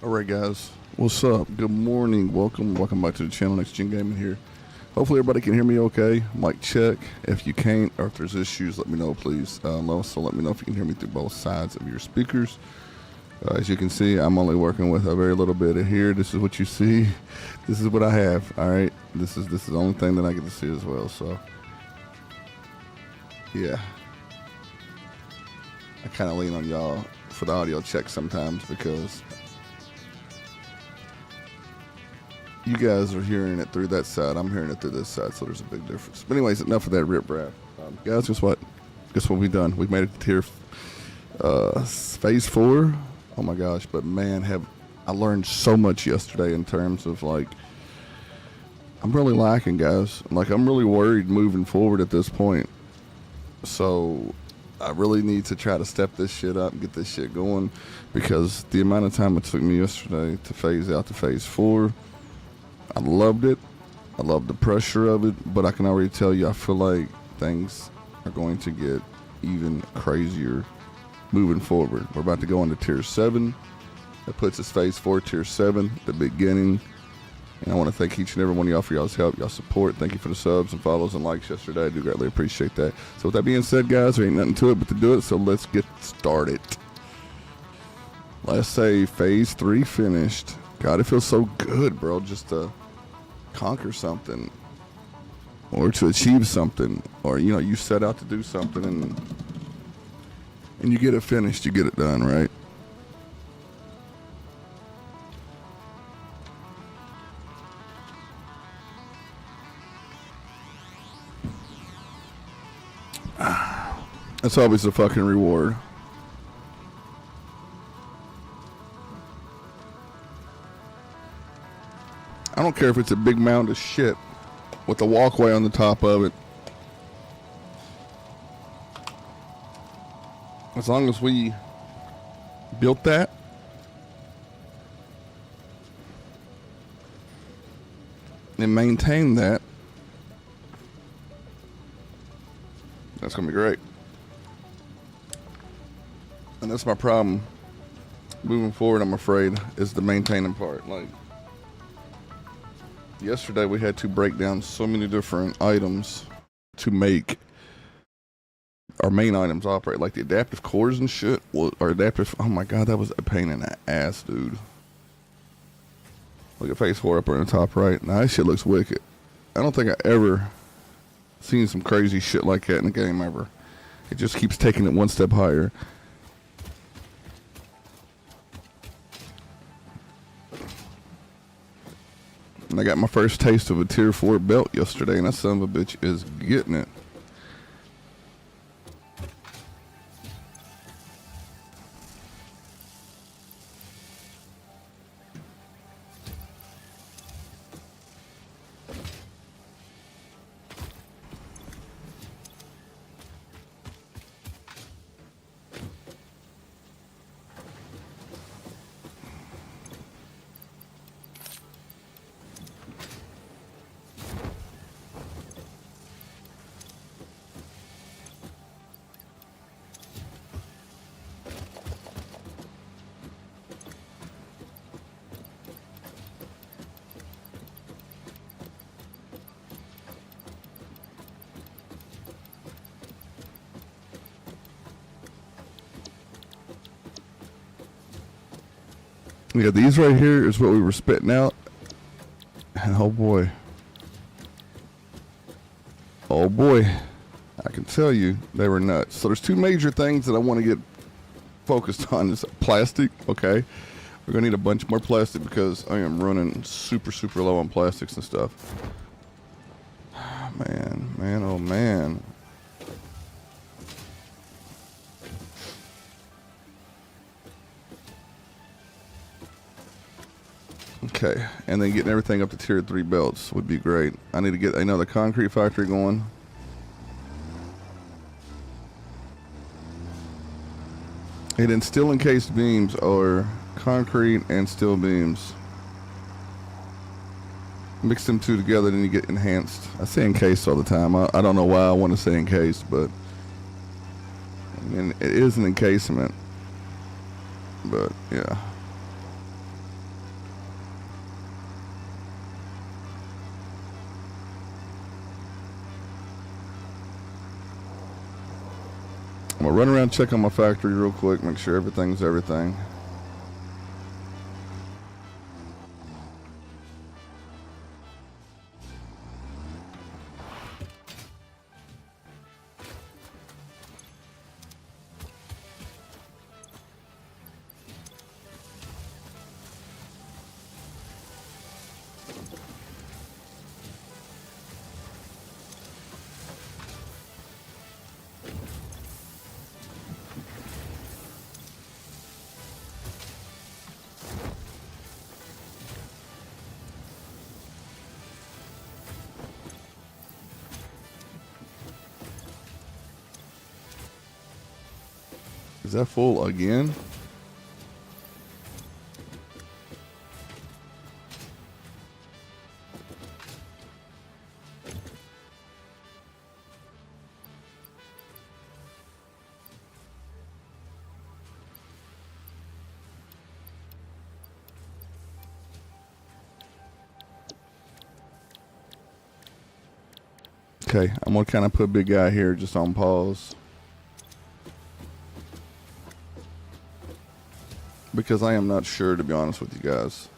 Alright guys, what's up? Good morning, welcome back to the channel. Next Gen Gaming here. Hopefully everybody can hear me okay. Mic check. If you can't or if there's issues, let me know please. Also let me know if you can hear me through both sides of your speakers. As you can see, I'm only working with a very little bit of here. This is what you see. This is what I have. Alright, this is the only thing that I get to see as well, so yeah, I kind of lean on y'all for the audio check sometimes because you guys are hearing it through that side. I'm hearing it through this side, so there's a big difference. But anyways, enough of that rip-rap. Guys, guess what? Guess what we've done? We've made it to tier phase 4. Oh my gosh, but man, have I learned so much yesterday in terms of like, I'm really lacking, guys. Like, I'm really worried moving forward at this point. So I really need to try to step this shit up and get this shit going, because the amount of time it took me yesterday to phase out to phase 4, I loved it. I love the pressure of it, but I can already tell you I feel like things are going to get even crazier moving forward. We're about to go into tier 7. That puts us phase 4, tier 7, the beginning. And I want to thank each and every one of y'all for y'all's help, y'all support. Thank you for the subs and follows and likes yesterday. I do greatly appreciate that. So with that being said, guys, there ain't nothing to it but to do it, so let's get started. Let's say phase 3 finished. God, it feels so good, bro, just to conquer something or to achieve something, or you know, you set out to do something and you get it finished, you get it done, right? That's always a fucking reward. I don't care if it's a big mound of shit with a walkway on the top of it. As long as we built that, and maintain that, that's gonna be great. And that's my problem moving forward, I'm afraid, is the maintaining part. Like, yesterday we had to break down so many different items to make our main items operate, like the adaptive cores and shit, or adaptive. Oh my god, that was a pain in the ass, dude. Look at phase 4 up there in the top right. Now that shit looks wicked. I don't think I ever seen some crazy shit like that in a game ever. It just keeps taking it one step higher. And I got my first taste of a tier 4 belt yesterday, and that son of a bitch is getting it. Yeah, these right here is what we were spitting out. And oh boy. Oh boy. I can tell you, they were nuts. So there's two major things that I want to get focused on. Is plastic, okay? We're going to need a bunch more plastic because I am running super low on plastics and stuff. Man, oh man. Okay, and then getting everything up to tier 3 belts would be great. I need to get another concrete factory going. And then steel encased beams or concrete and steel beams. Mix them two together, then you get enhanced. I say encased all the time. I don't know why I want to say encased, but I mean, it is an encasement. But yeah. I'm gonna run around, check on my factory real quick, make sure everything's everything. Is that full again? Okay, I'm gonna kind of put big guy here just on pause. Because I am not sure, to be honest with you guys.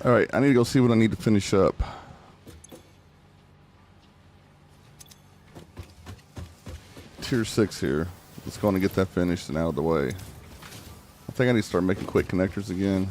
All right, I need to go see what I need to finish up. Tier 6 here. Let's go on and get that finished and out of the way. I think I need to start making quick connectors again.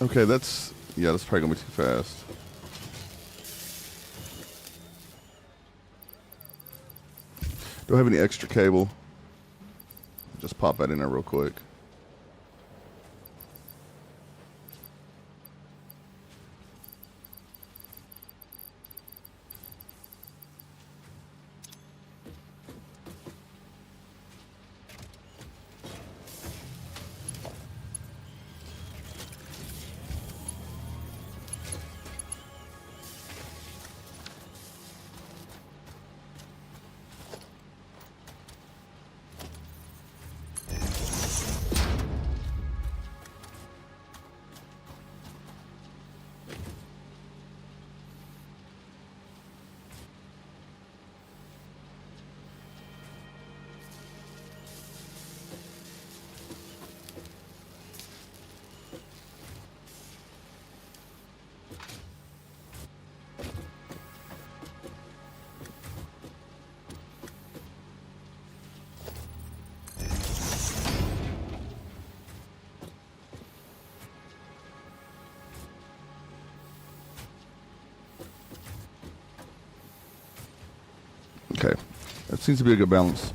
Okay, that's probably gonna be too fast. Do I have any extra cable? Just pop that in there real quick. Okay. That seems to be a good balance.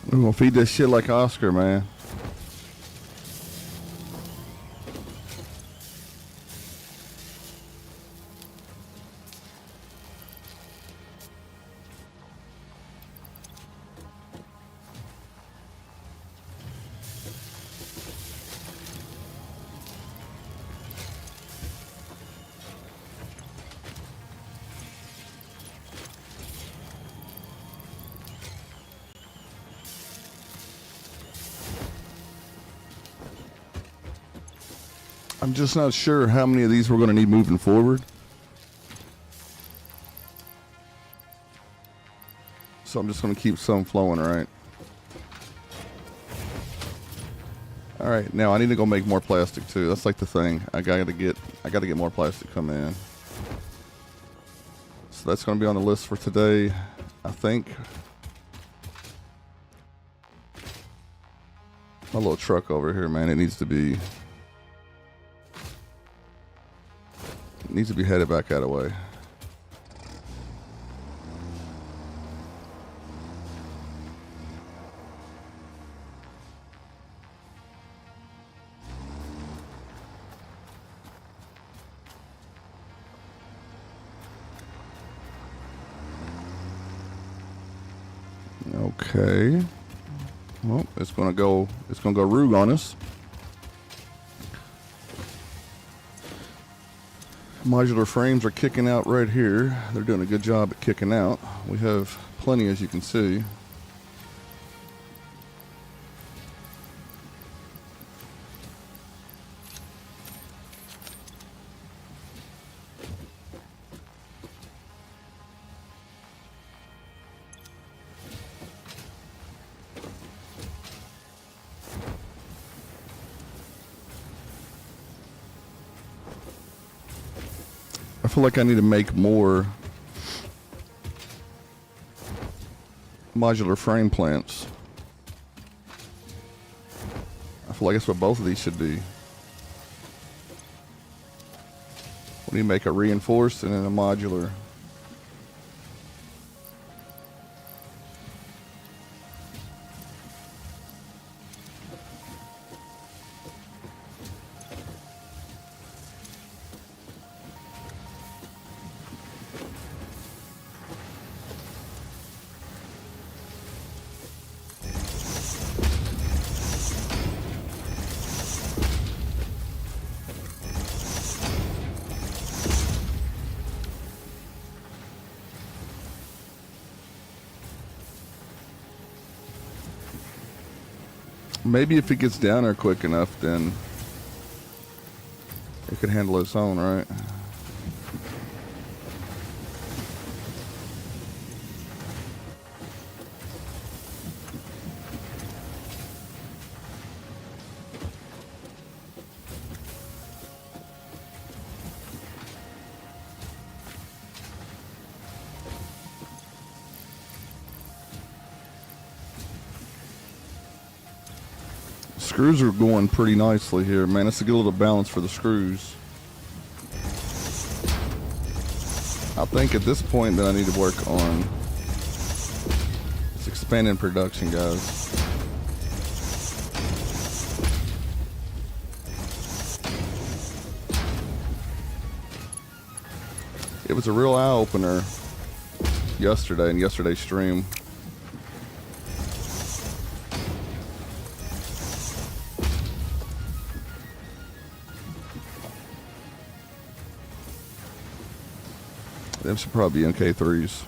We're gonna feed this shit like Oscar, man. I'm just not sure how many of these we're going to need moving forward. So I'm just going to keep some flowing, right? All right, now I need to go make more plastic too. That's like the thing. I got to get more plastic come in. So that's going to be on the list for today, I think. My little truck over here, man, it needs to be headed back out of the way. Okay. Well, it's gonna go rogue on us. Modular frames are kicking out right here. They're doing a good job at kicking out. We have plenty, as you can see. I feel like I need to make more modular frame plants. I feel like that's what both of these should be. What do you make? A reinforced and then a modular. Maybe if it gets down there quick enough, then it could handle its own, right? Screws are going pretty nicely here, man. It's a good little balance for the screws. I think at this point that I need to work on this expanding production, guys. It was a real eye-opener yesterday in yesterday's stream. Them should probably be MK3s.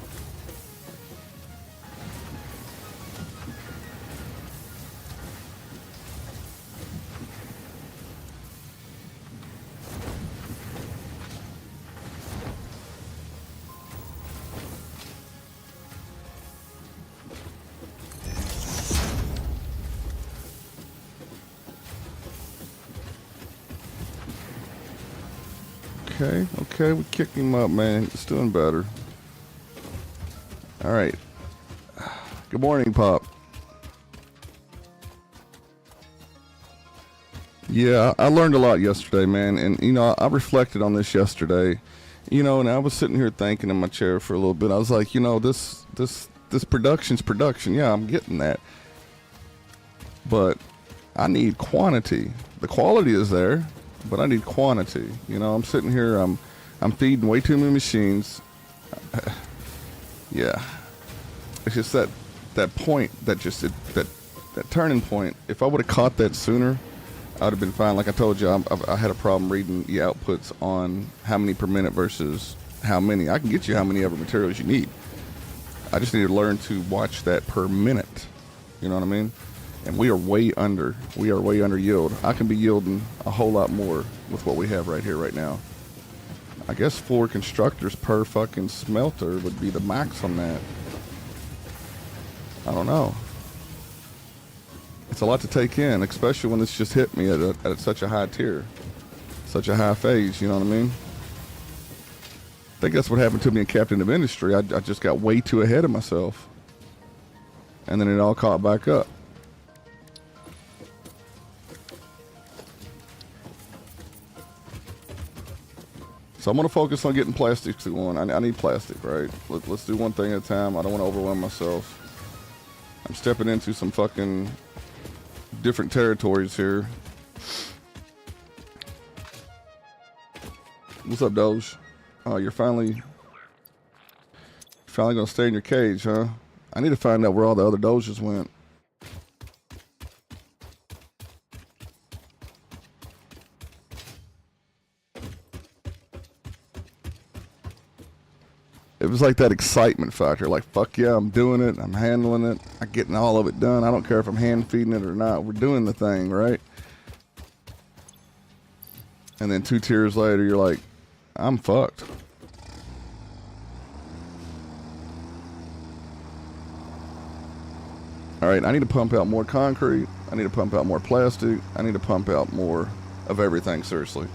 Okay, we kicked him up, man. It's doing better. All right. Good morning, Pop. Yeah, I learned a lot yesterday, man. And, you know, I reflected on this yesterday. You know, and I was sitting here thinking in my chair for a little bit. I was like, you know, this production's production. Yeah, I'm getting that. But I need quantity. The quality is there, but I need quantity. You know, I'm sitting here, I'm feeding way too many machines. Yeah, it's just that point that turning point. If I would have caught that sooner, I would have been fine. Like I told you, I had a problem reading the outputs on how many per minute versus how many. I can get you how many ever materials you need. I just need to learn to watch that per minute. You know what I mean? And we are way under yield. I can be yielding a whole lot more with what we have right here, right now. I guess 4 constructors per fucking smelter would be the max on that. I don't know. It's a lot to take in, especially when it's just hit me at such a high tier, such a high phase, you know what I mean? I think that's what happened to me in Captain of Industry. I just got way too ahead of myself. And then it all caught back up. So I'm going to focus on getting plastics going. I need plastic, right? Let's do one thing at a time. I don't want to overwhelm myself. I'm stepping into some fucking different territories here. What's up, Doge? Oh, you're finally going to stay in your cage, huh? I need to find out where all the other Doges went. It was like that excitement factor. Like, fuck yeah, I'm doing it. I'm handling it. I'm getting all of it done. I don't care if I'm hand feeding it or not. We're doing the thing, right? And then 2 tiers later, you're like, I'm fucked. All right, I need to pump out more concrete. I need to pump out more plastic. I need to pump out more of everything, seriously.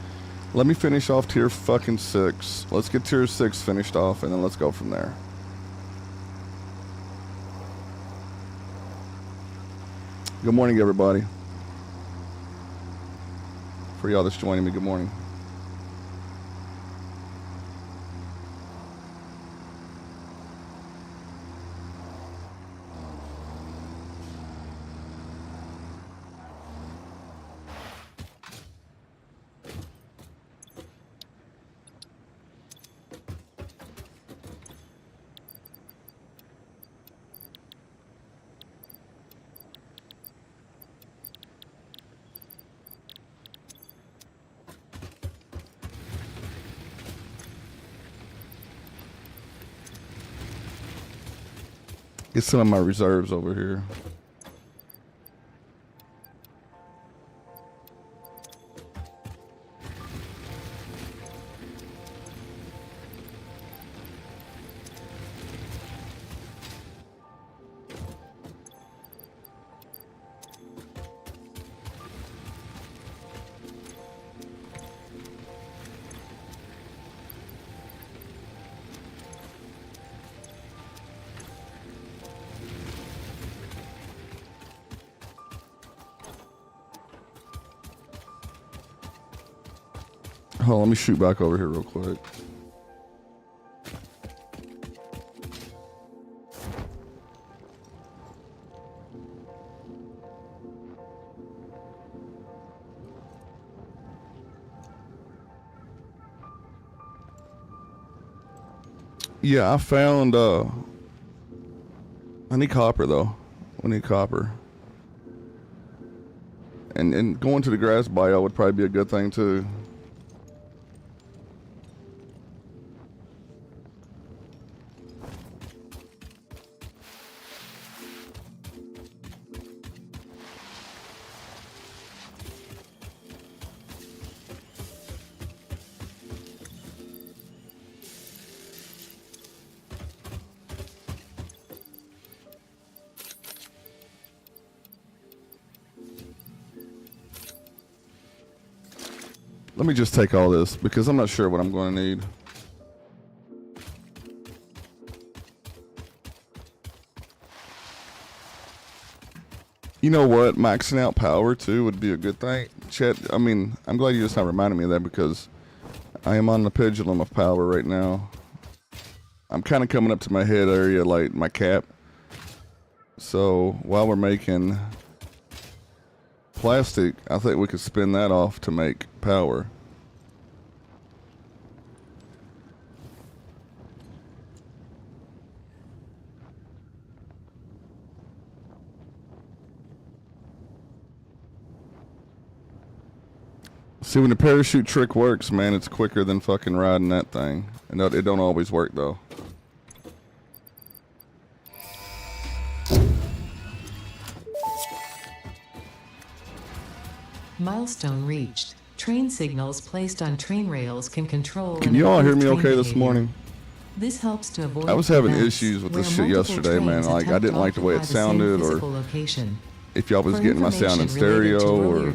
Let me finish off tier fucking 6. Let's get tier 6 finished off, and then let's go from there. Good morning, everybody. For y'all that's joining me, good morning. Get some of my reserves over here. Hold on, let me shoot back over here real quick. Yeah, I found, I need copper though. We need copper. And going to the grass bio would probably be a good thing too. Let me just take all this because I'm not sure what I'm going to need. You know what? Maxing out power too would be a good thing. Chet, I mean, I'm glad you just not reminded me of that because I am on the pendulum of power right now. I'm kind of coming up to my head area, like my cap. So while we're making plastic, I think we could spin that off to make power. See, when the parachute trick works, man, it's quicker than fucking riding that thing. And it don't always work, though. Milestone reached. Train signals placed on train rails can control. Can you all hear me okay this morning? This helps to avoid. I was having issues with this shit yesterday, man. Like, I didn't like the way it sounded, or if y'all was getting my sound in stereo, or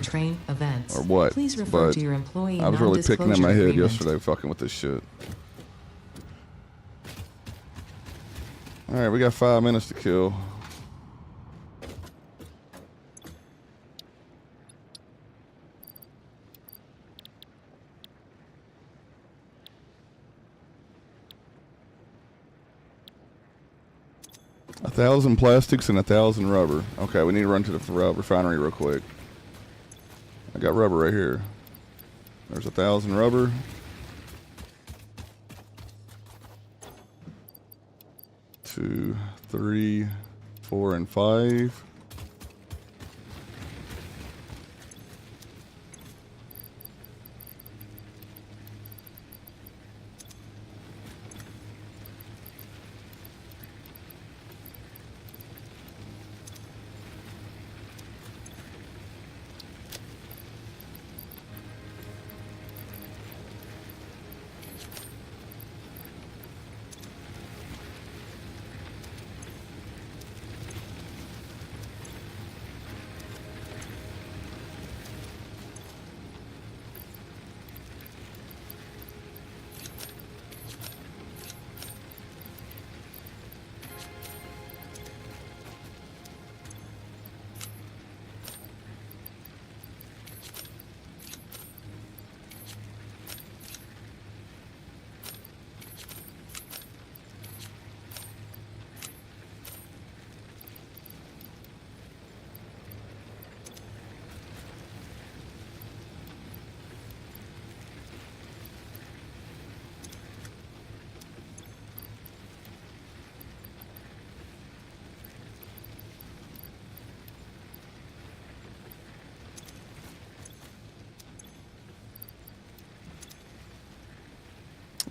what. But I was really picking in my head yesterday fucking with this shit. Alright, we got 5 minutes to kill. A 1,000 plastics and 1,000 rubber. Okay, we need to run to the refinery real quick. I got rubber right here. There's 1,000 rubber. 2, 3, 4, and 5.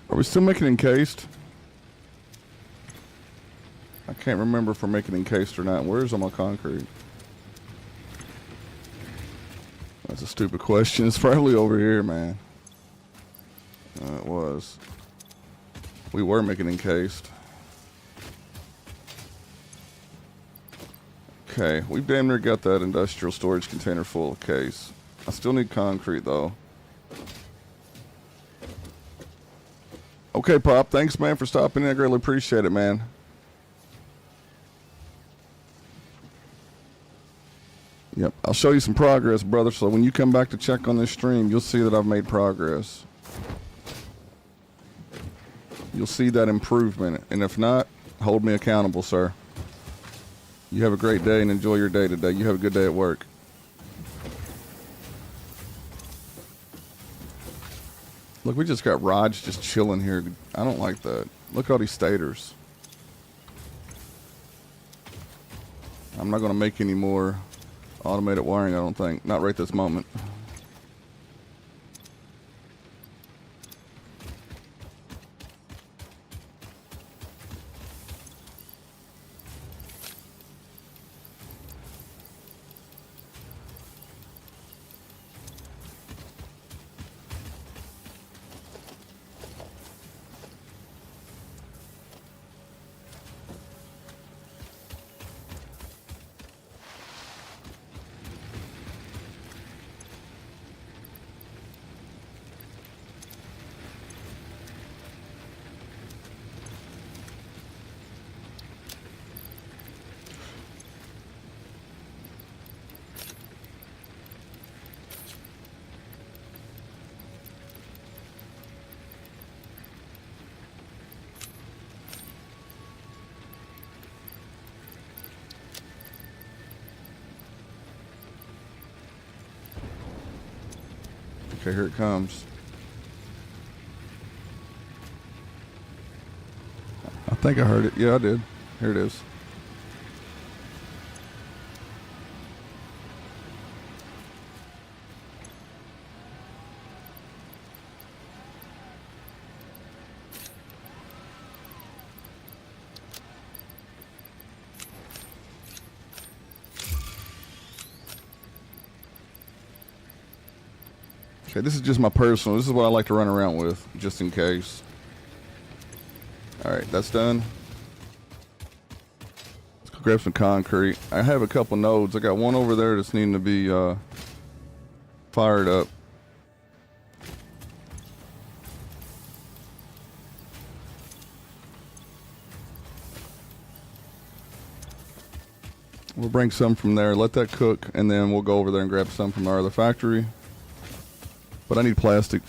Are we still making encased? I can't remember if we're making encased or not. Where's all my concrete? That's a stupid question. It's probably over here, man. It was. We were making encased. Okay, we've damn near got that industrial storage container full of case. I still need concrete, though. Okay, Pop. Thanks, man, for stopping in. I greatly appreciate it, man. Yep. I'll show you some progress, brother. So when you come back to check on this stream, you'll see that I've made progress. you'll see that improvement. And if not, hold me accountable, sir. You have a great day and enjoy your day today. You have a good day at work. Look, we just got Raj just chilling here. I don't like that. Look at all these stators. I'm not going to make any more automated wiring, I don't think. Not right this moment. Okay, here it comes. I think I heard it. Yeah, I did. Here it is. Okay, this is just my personal. This is what I like to run around with, just in case. All right, that's done. Let's go grab some concrete. I have a couple nodes. I got one over there that's needing to be fired up. We'll bring some from there, let that cook, and then we'll go over there and grab some from our other factory. But I need plastic.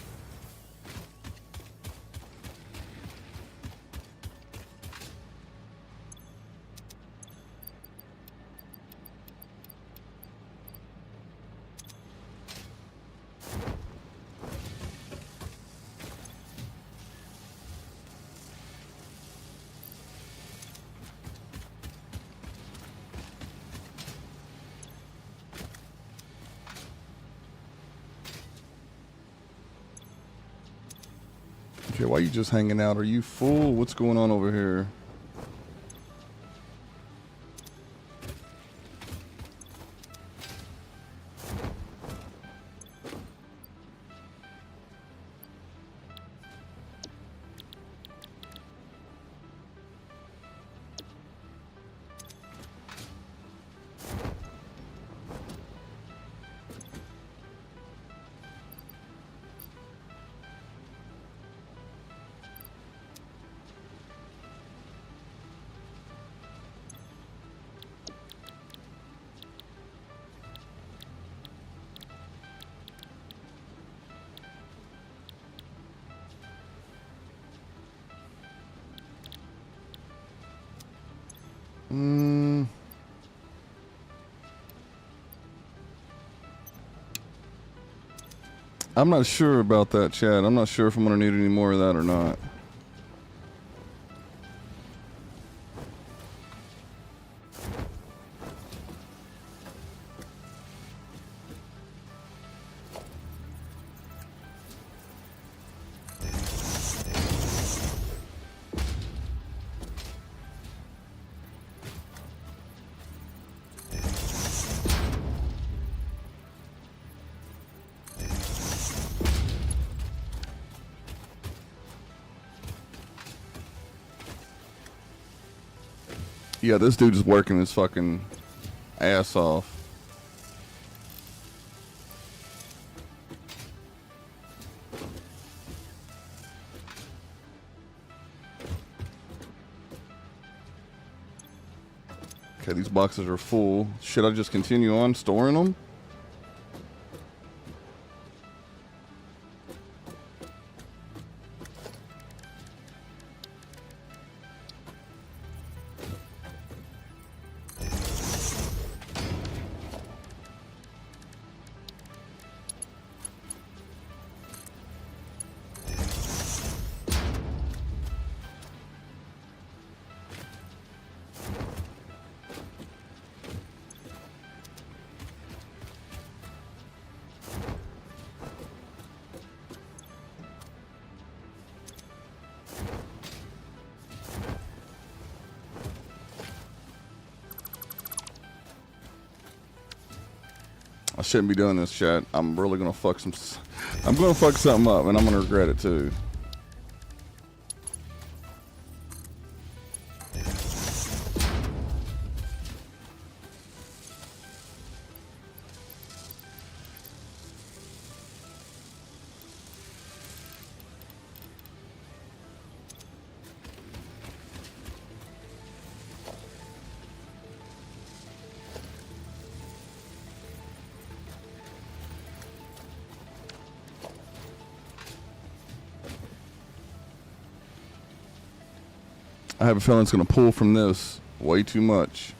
Okay, why are you just hanging out? Are you full? What's going on over here? I'm not sure about that, Chad. I'm not sure if I'm going to need any more of that or not. Yeah, this dude is working his fucking ass off. Okay, these boxes are full. Should I just continue on storing them? I shouldn't be doing this, chat. I'm really gonna fuck some. I'm gonna fuck something up, and I'm gonna regret it too. I have a feeling it's going to pull from this way too much.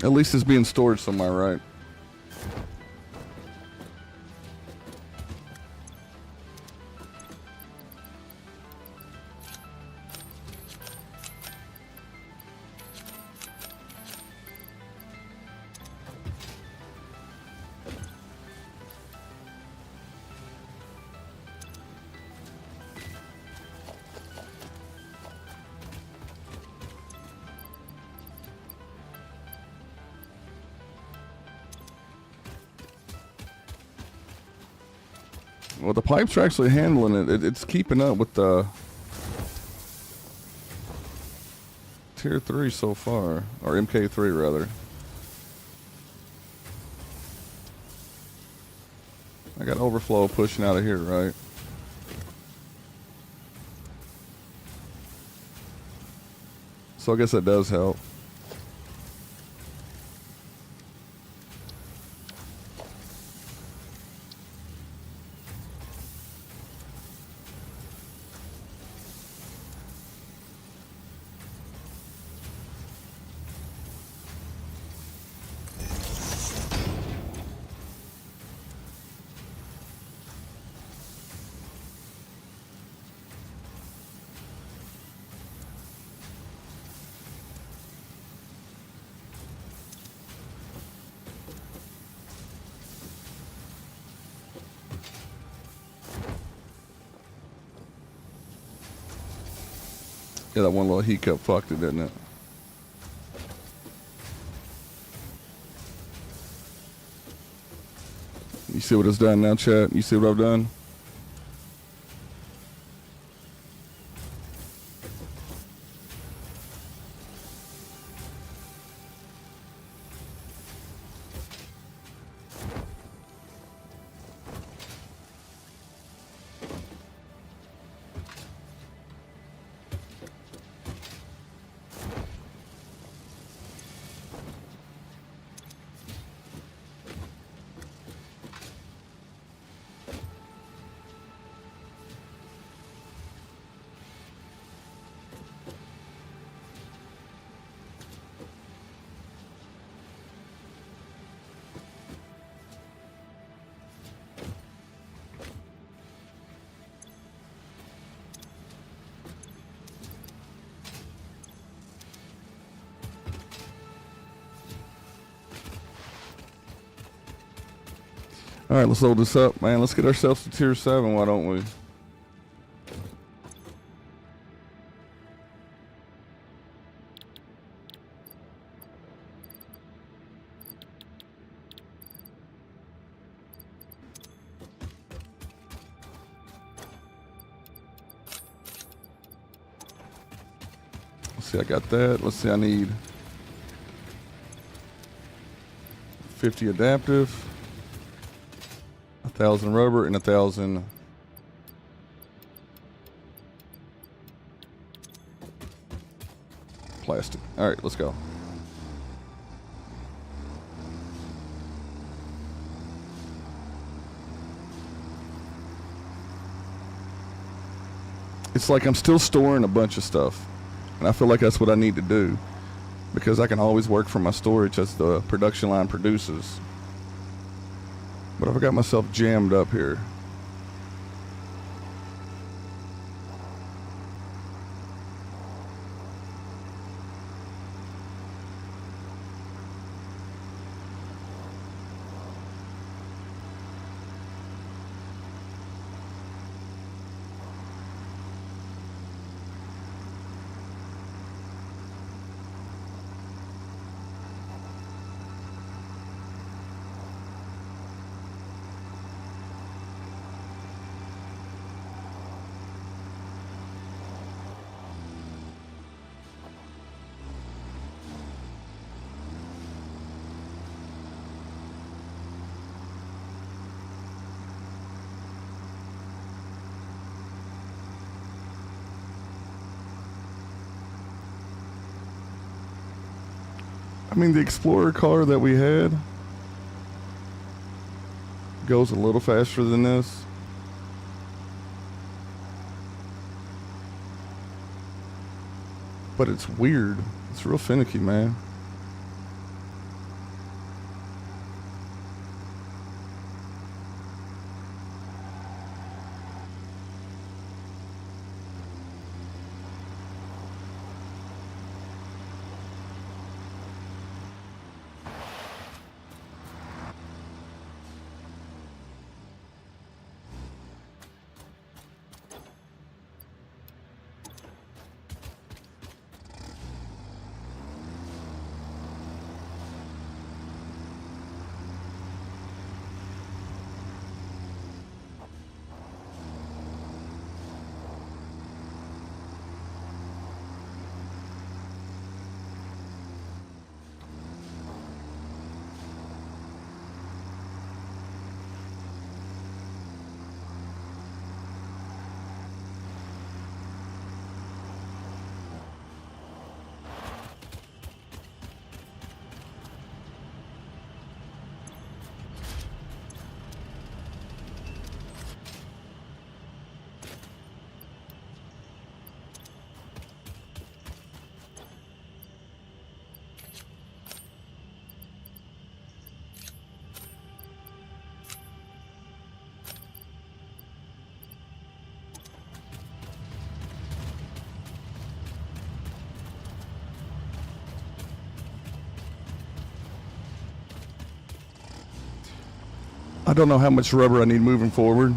At least it's being stored somewhere, right? Well, the pipes are actually handling it. It's keeping up with the tier 3 so far, or MK3 rather. I got overflow pushing out of here, right? So I guess that does help. Yeah, that one little heat cup fucked it, didn't it? You see what it's done now, chat? You see what I've done? All right, let's load this up, man. Let's get ourselves to tier 7, why don't we? Let's see, I got that. Let's see, I need 50 adaptive, 1,000 rubber, and 1,000 plastic. All right, let's go. It's like I'm still storing a bunch of stuff, and I feel like that's what I need to do, because I can always work from my storage as the production line produces. But I've got myself jammed up here. I mean, the Explorer car that we had goes a little faster than this. But it's weird. It's real finicky, man. I don't know how much rubber I need moving forward.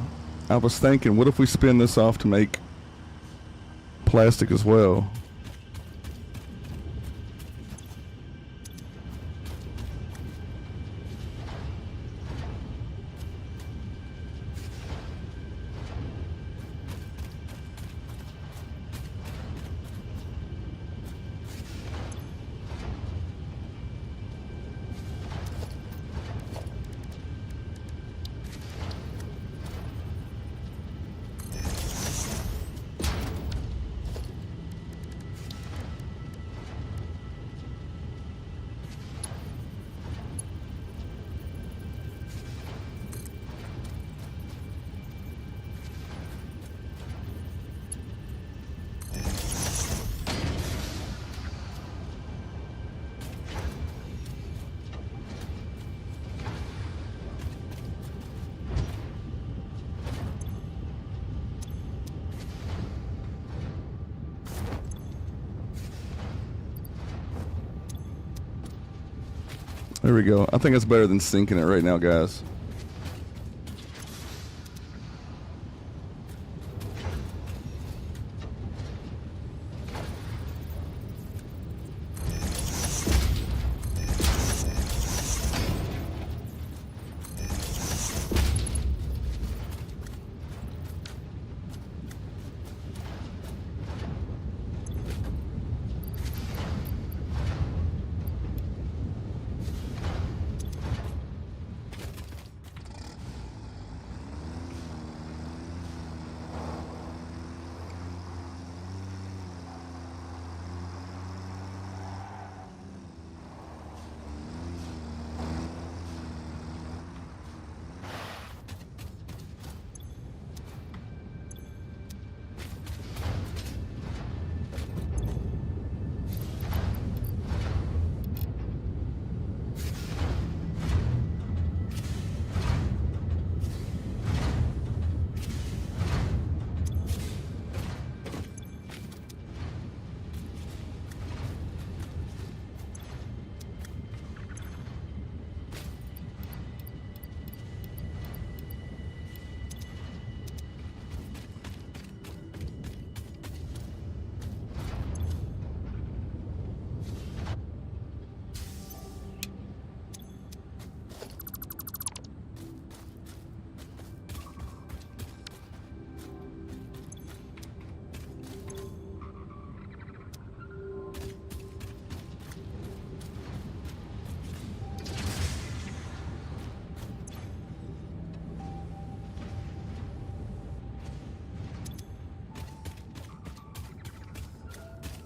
I was thinking, what if we spin this off to make plastic as well? There we go. I think it's better than sinking it right now, guys.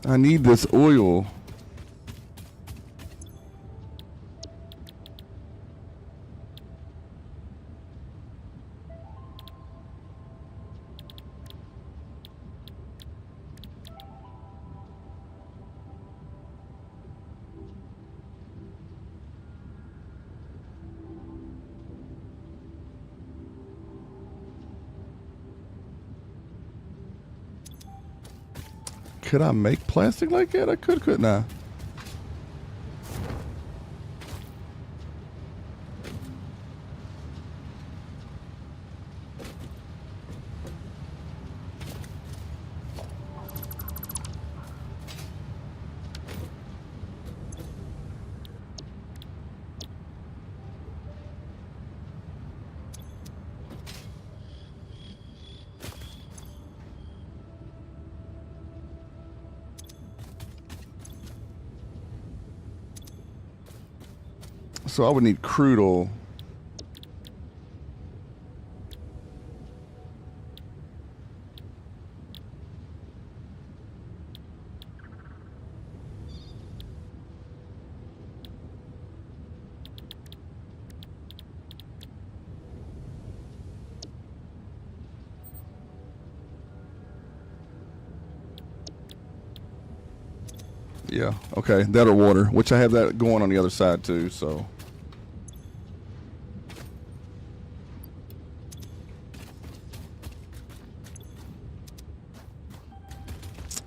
I need this oil. Could I make plastic like that? I could, couldn't I? So I would need crude oil. Yeah, okay, that or water, which I have that going on the other side too, so.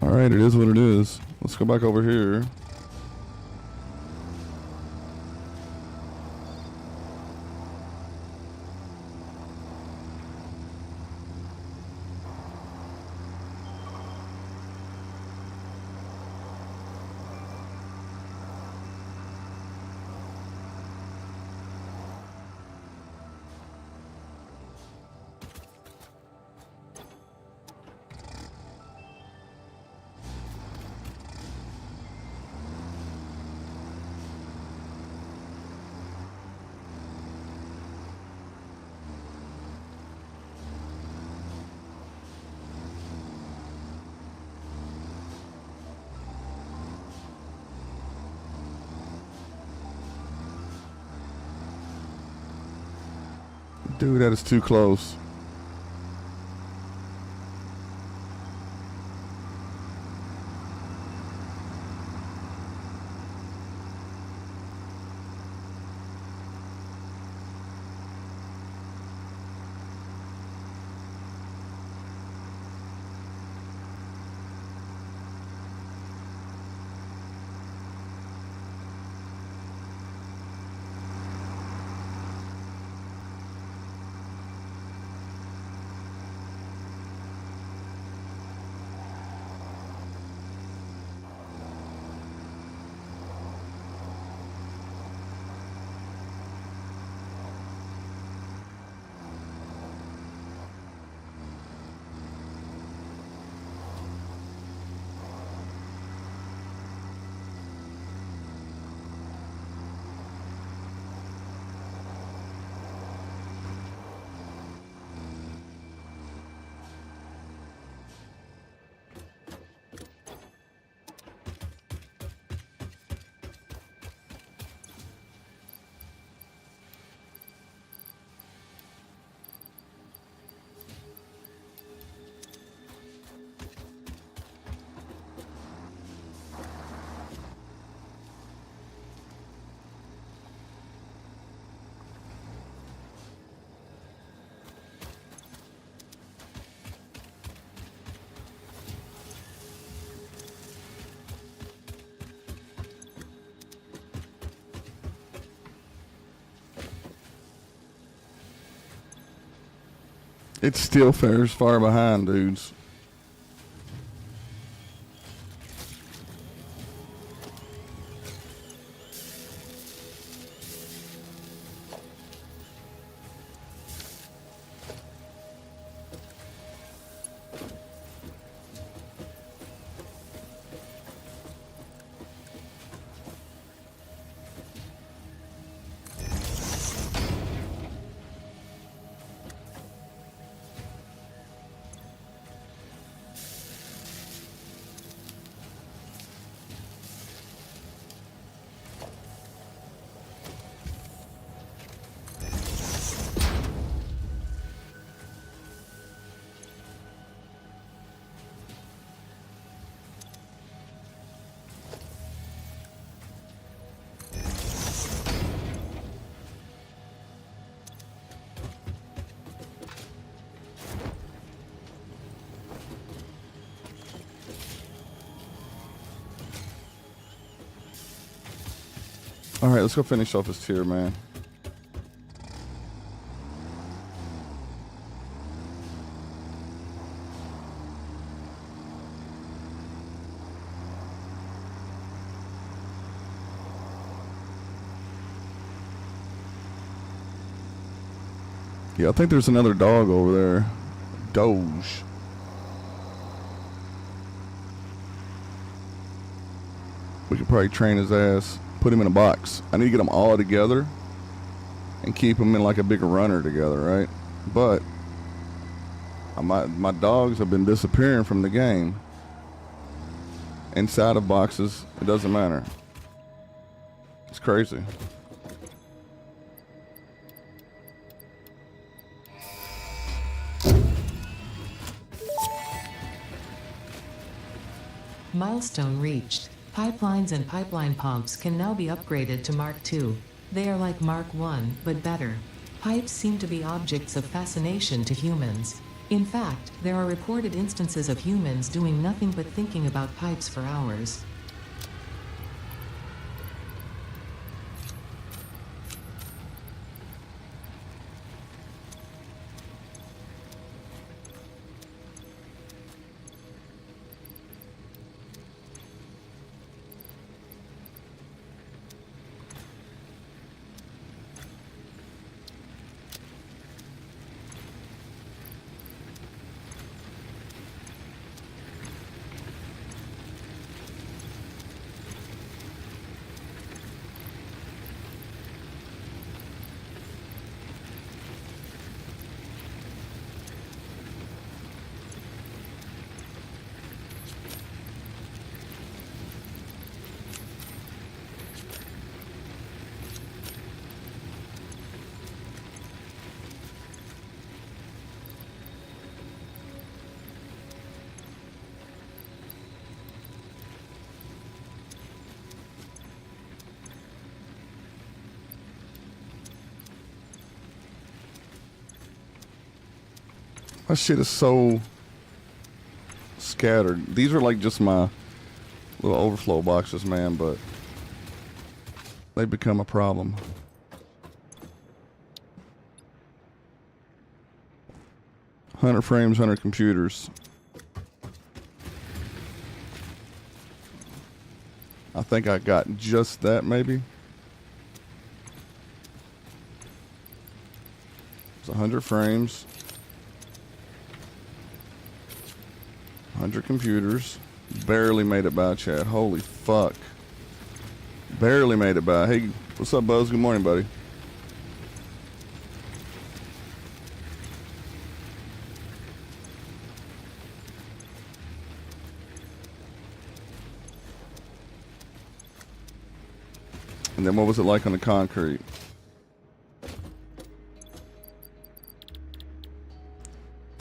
All right, it is what it is. Let's go back over here. Dude, that is too close. It still fares far behind, dudes. All right, let's go finish off this tier, man. Yeah, I think there's another dog over there. Doge. We could probably train his ass, put him in a box. I need to get them all together and keep them in like a big runner together, right? But my dogs have been disappearing from the game. Inside of boxes, it doesn't matter. It's crazy. Milestone reached. Pipelines and pipeline pumps can now be upgraded to Mark II. They are like Mark I, but better. Pipes seem to be objects of fascination to humans. In fact, there are reported instances of humans doing nothing but thinking about pipes for hours. My shit is so scattered. These are like just my little overflow boxes, man, but they become a problem. $100 frames, 100 computers. I think I got just that, maybe. It's 100 frames. 100 computers. Barely made it by, chat. Holy fuck. Barely made it by. Hey, what's up, Buzz? Good morning, buddy. And then what was it like on the concrete?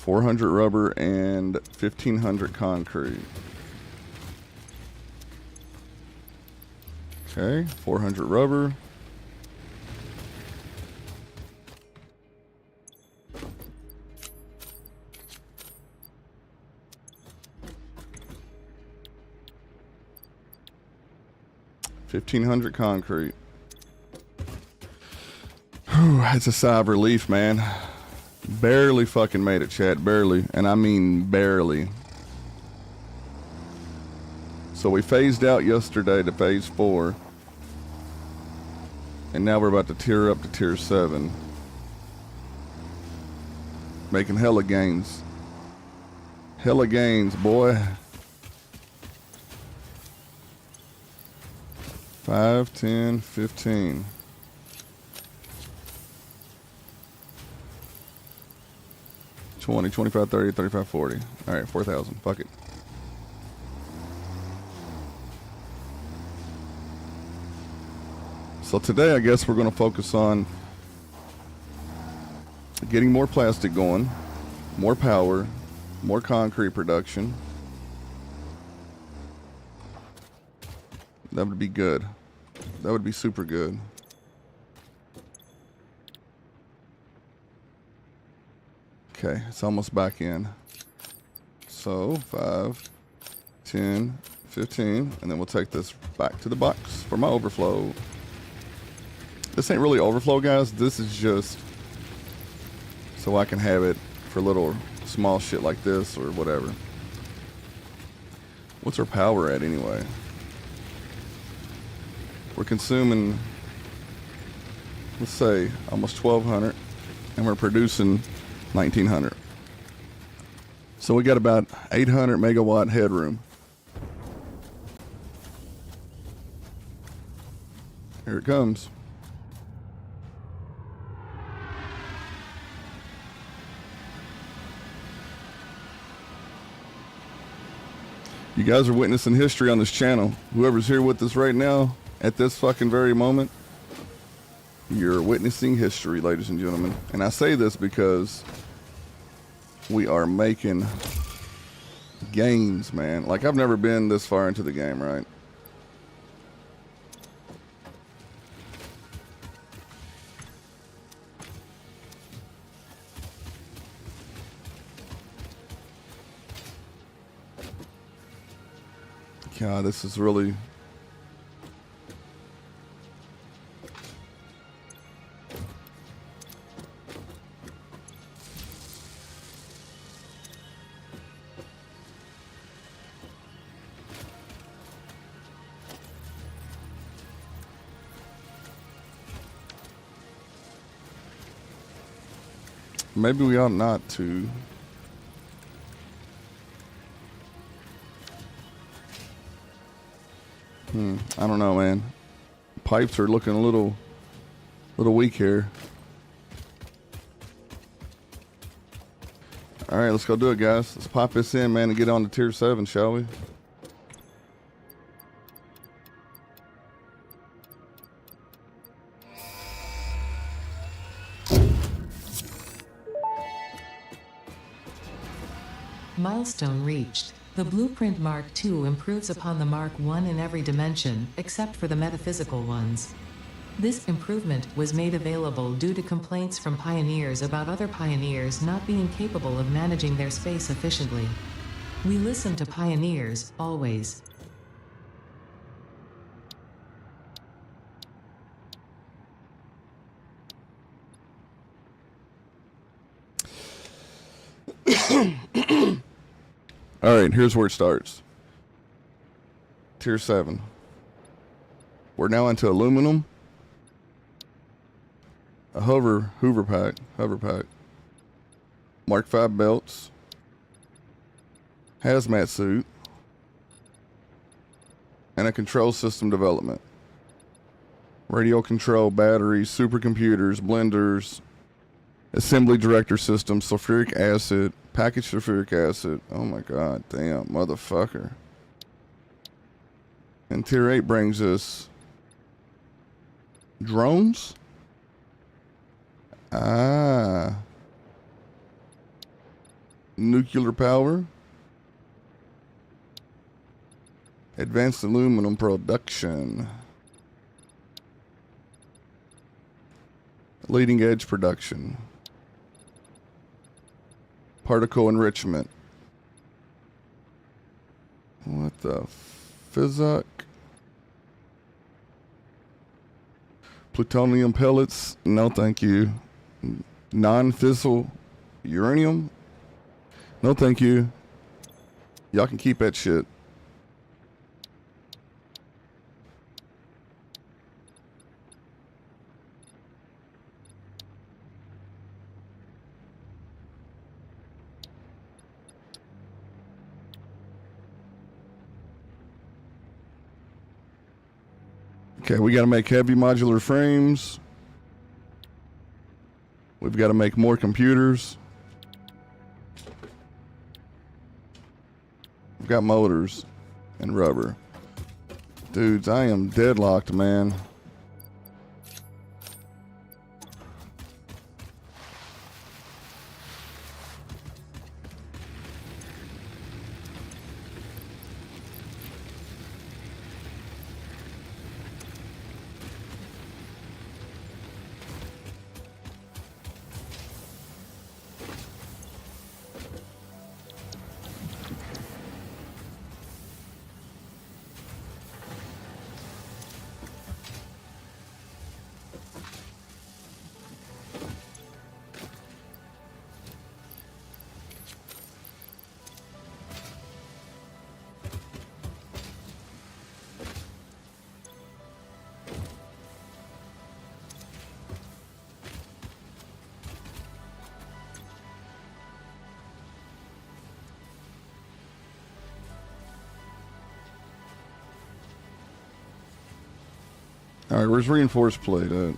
$400 rubber and 1,500 concrete. Okay, 400 rubber. $1,500 concrete. Whew, it's a sigh of relief, man. Barely fucking made it, chat. Barely. And I mean barely. So we phased out yesterday to phase 4. And now we're about to tier up to tier 7. Making hella gains. Hella gains, boy. 5, 10, 15. 20, 25, 30, 35, 40. All right, 4,000. Fuck it. So today, I guess we're going to focus on getting more plastic going, more power, more concrete production. That would be good. That would be super good. Okay, it's almost back in. So 5, 10, 15, and then we'll take this back to the box for my overflow. This ain't really overflow, guys. This is just so I can have it for little small shit like this or whatever. What's our power at anyway? We're consuming, let's say, almost 1,200, and we're producing 1,900. So we got about 800 megawatt headroom. Here it comes. You guys are witnessing history on this channel. Whoever's here with us right now, at this fucking very moment, you're witnessing history, ladies and gentlemen. And I say this because we are making gains, man. Like, I've never been this far into the game, right? God, this is really... Maybe we ought not to. I don't know, man. Pipes are looking a little weak here. All right, let's go do it, guys. Let's pop this in, man, and get on to tier 7, shall we? Milestone reached. The Blueprint Mark II improves upon the Mark I in every dimension, except for the metaphysical ones. This improvement was made available due to complaints from pioneers about other pioneers not being capable of managing their space efficiently. We listen to pioneers, always. All right, here's where it starts. Tier 7. We're now into aluminum. A hover pack. Mark V belts. Hazmat suit. And a control system development. Radio control, batteries, supercomputers, blenders, assembly director system, sulfuric acid, packaged sulfuric acid. Oh my god, damn, motherfucker. And tier 8 brings us drones. Nuclear power. Advanced aluminum production. Leading edge production. Particle enrichment. What the physic? Plutonium pellets? No, thank you. Non-fissile uranium? No, thank you. Y'all can keep that shit. Okay, we got to make heavy modular frames. We've got to make more computers. We've got motors and rubber. Dudes, I am deadlocked, man. All right, where's reinforced plate at?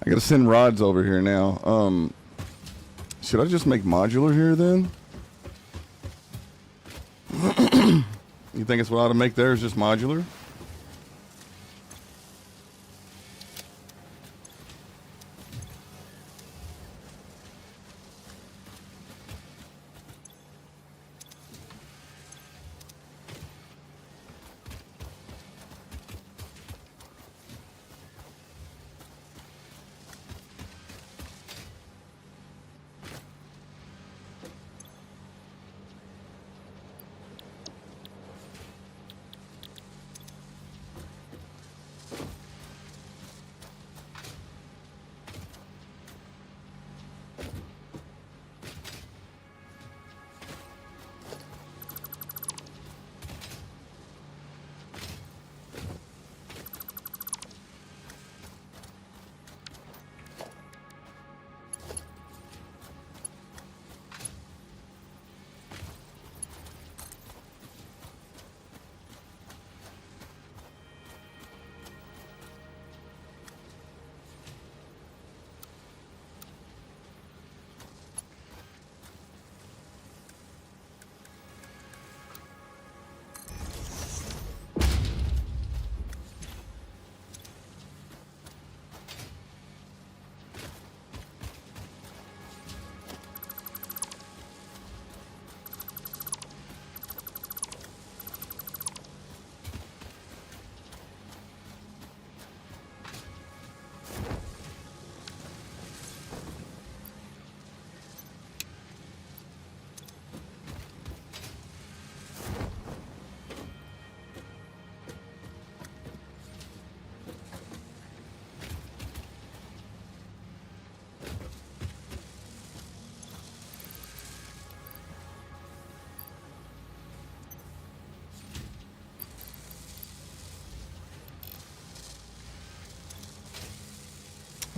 I gotta send rods over here now. Should I just make modular here then? You think it's what I ought to make there is just modular?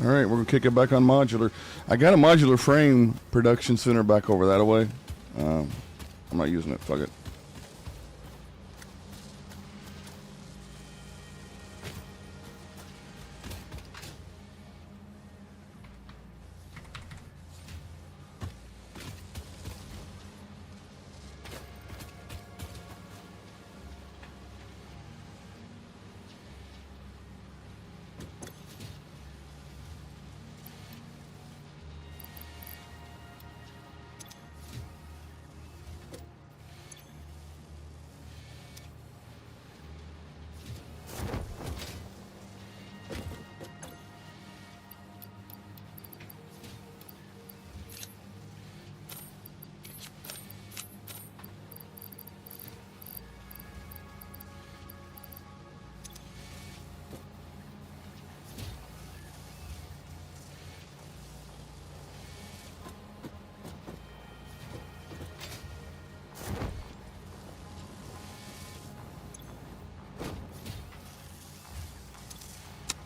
All right, we're gonna kick it back on modular. I got a modular frame production center back over that way. I'm not using it. Fuck it.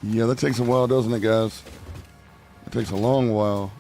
Yeah, that takes a while, doesn't it, guys? It takes a long while.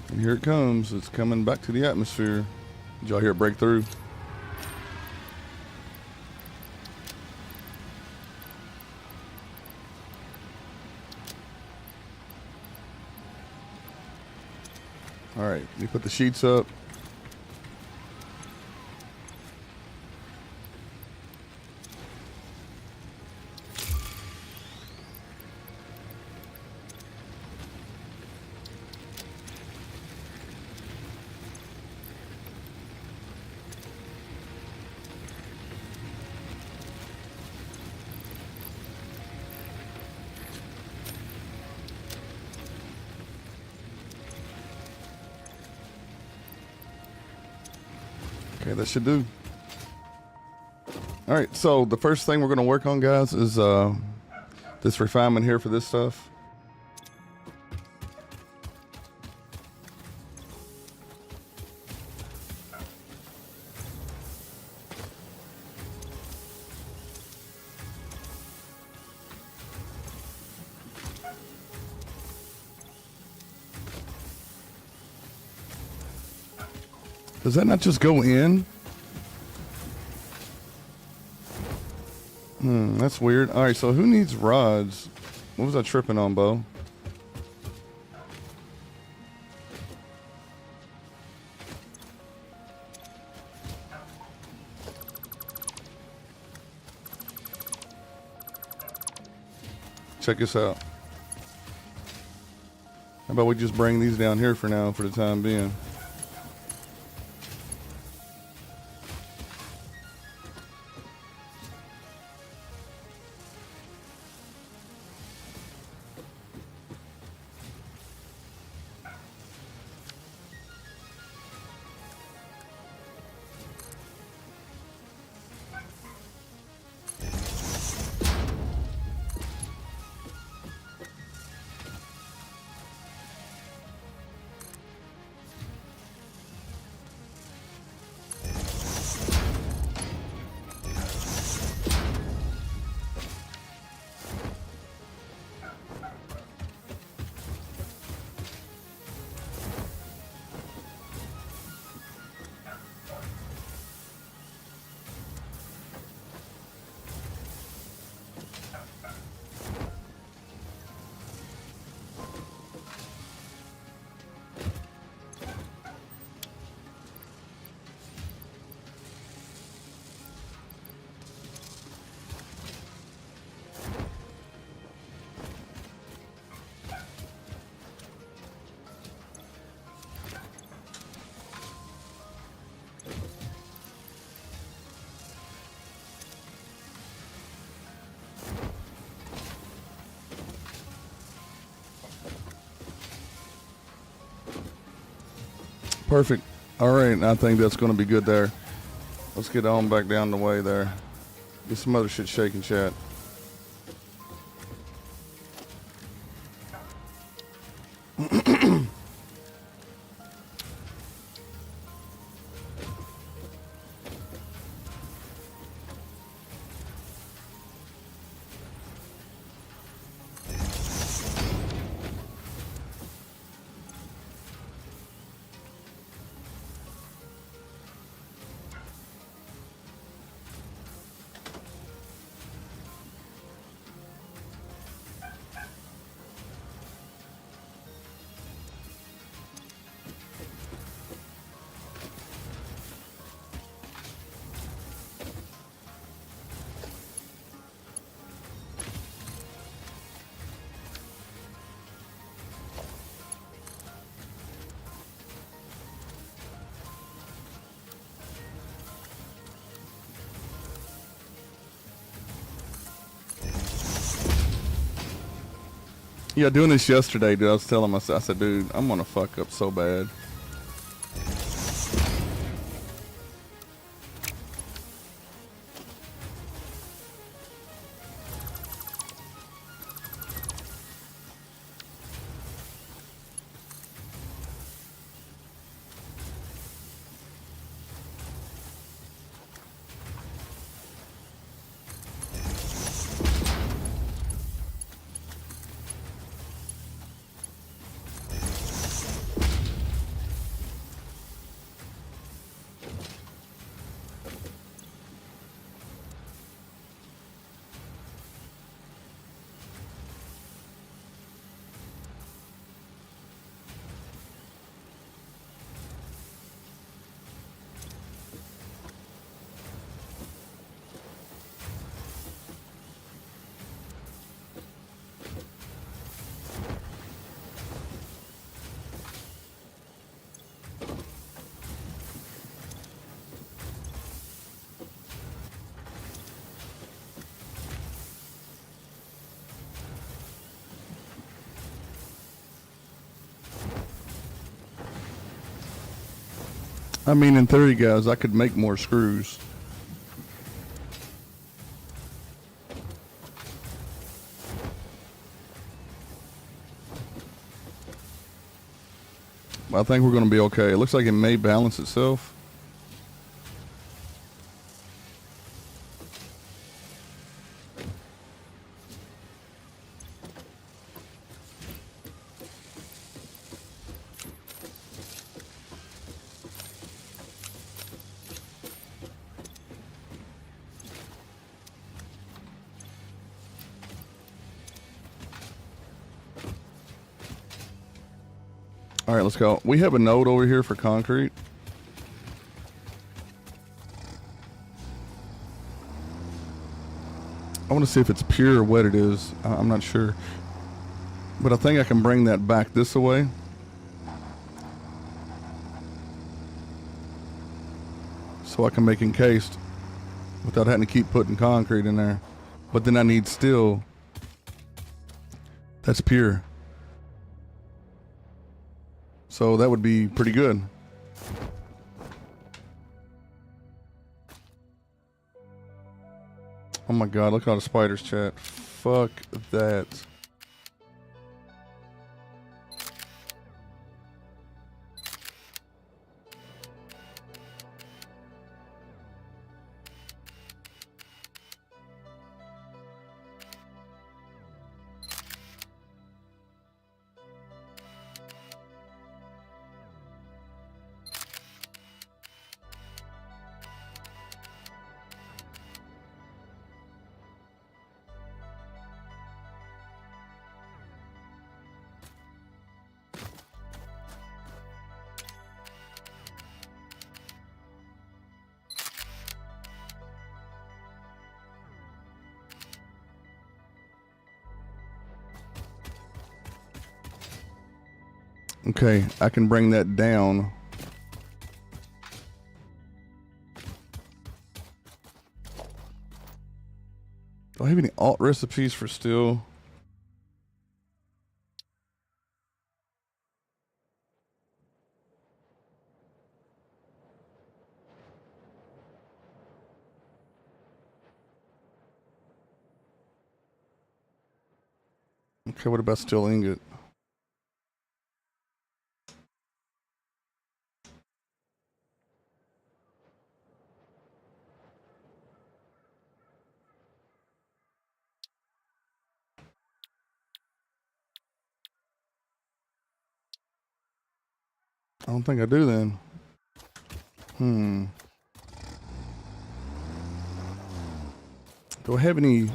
And here it comes. It's coming back to the atmosphere. Did y'all hear it break through? All right, let me put the sheets up. Okay, that should do. All right, so the first thing we're going to work on, guys, is this refinement here for this stuff. Does that not just go in? That's weird. All right, so who needs rods? What was I tripping on, Bo? Check this out. How about we just bring these down here for now, for the time being? Perfect. All right, I think that's going to be good there. Let's get on back down the way there. Get some other shit shaking, chat. Yeah, doing this yesterday, dude. I was telling myself, I said, dude, I'm gonna fuck up so bad. I mean, in theory, guys, I could make more screws. I think we're going to be okay. It looks like it may balance itself. All right, let's go. We have a node over here for concrete. I want to see if it's pure or what it is. I'm not sure. But I think I can bring that back this way. So I can make encased without having to keep putting concrete in there. But then I need steel. That's pure. So that would be pretty good. Oh my god, look at all the spiders, chat. Fuck that. Okay, I can bring that down. Do I have any alt recipes for steel? Okay, what about steel ingot? I don't think I do then. Do I have any?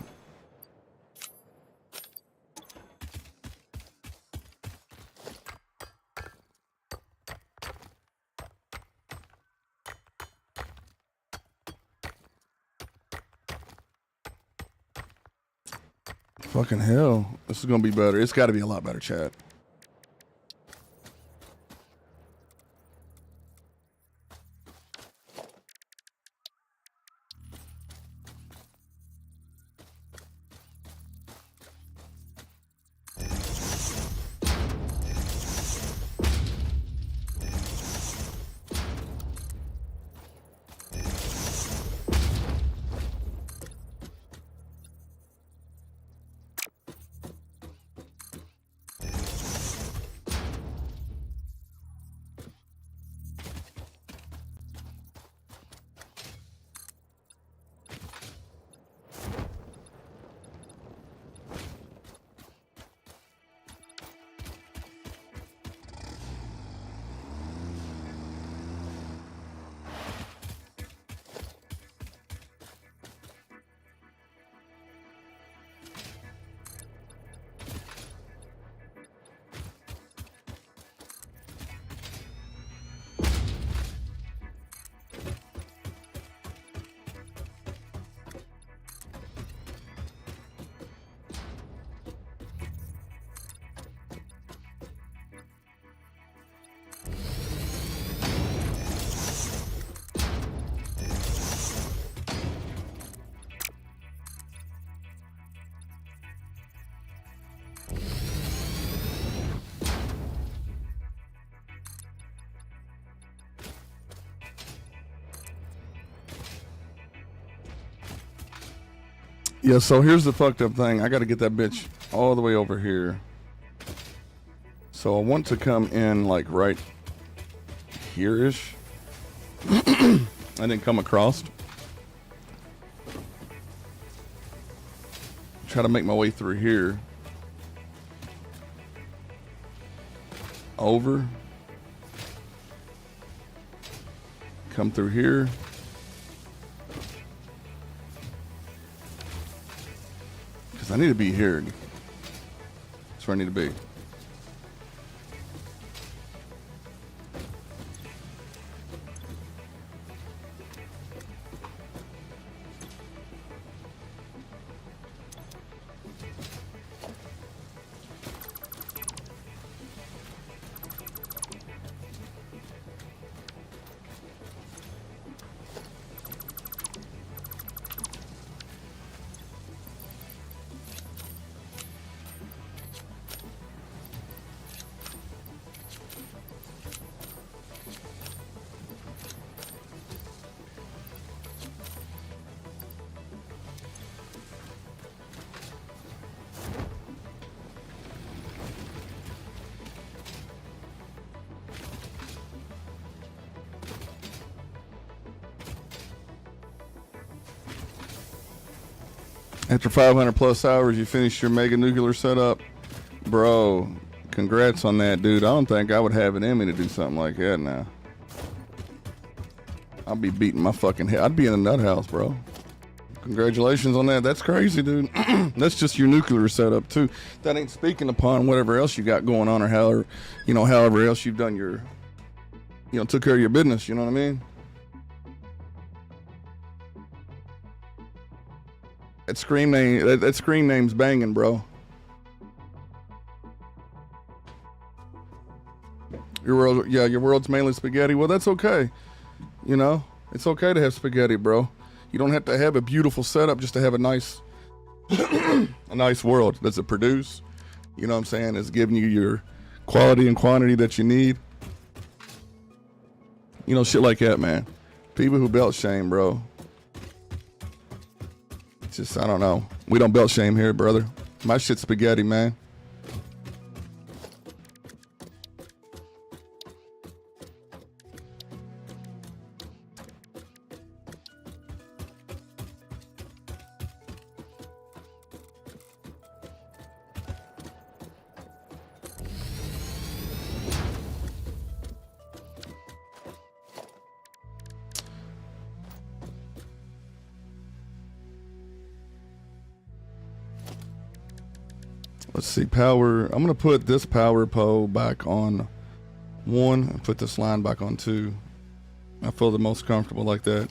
Fucking hell. This is gonna be better. It's gotta be a lot better, chat. Yeah, so here's the fucked up thing. I got to get that bitch all the way over here. So I want to come in like right here-ish. And then come across. Try to make my way through here. Over. Come through here. Because I need to be here. That's where I need to be. After 500 plus hours, you finish your mega nuclear setup. Bro, congrats on that, dude. I don't think I would have it in me to do something like that now. I'll be beating my fucking head. I'd be in a nut house, bro. Congratulations on that. That's crazy, dude. That's just your nuclear setup, too. That ain't speaking upon whatever else you got going on or however else you've done your, took care of your business. You know what I mean? That screen name's banging, bro. Your world's mainly spaghetti. Well, that's okay. It's okay to have spaghetti, bro. You don't have to have a beautiful setup just to have a nice, a nice world. Does it produce? You know what I'm saying? It's giving you your quality and quantity that you need. Shit like that, man. People who belt shame, bro. Just, I don't know. We don't belt shame here, brother. My shit's spaghetti, man. Let's see, power. I'm going to put this power pole back on 1 and put this line back on 2. I feel the most comfortable like that.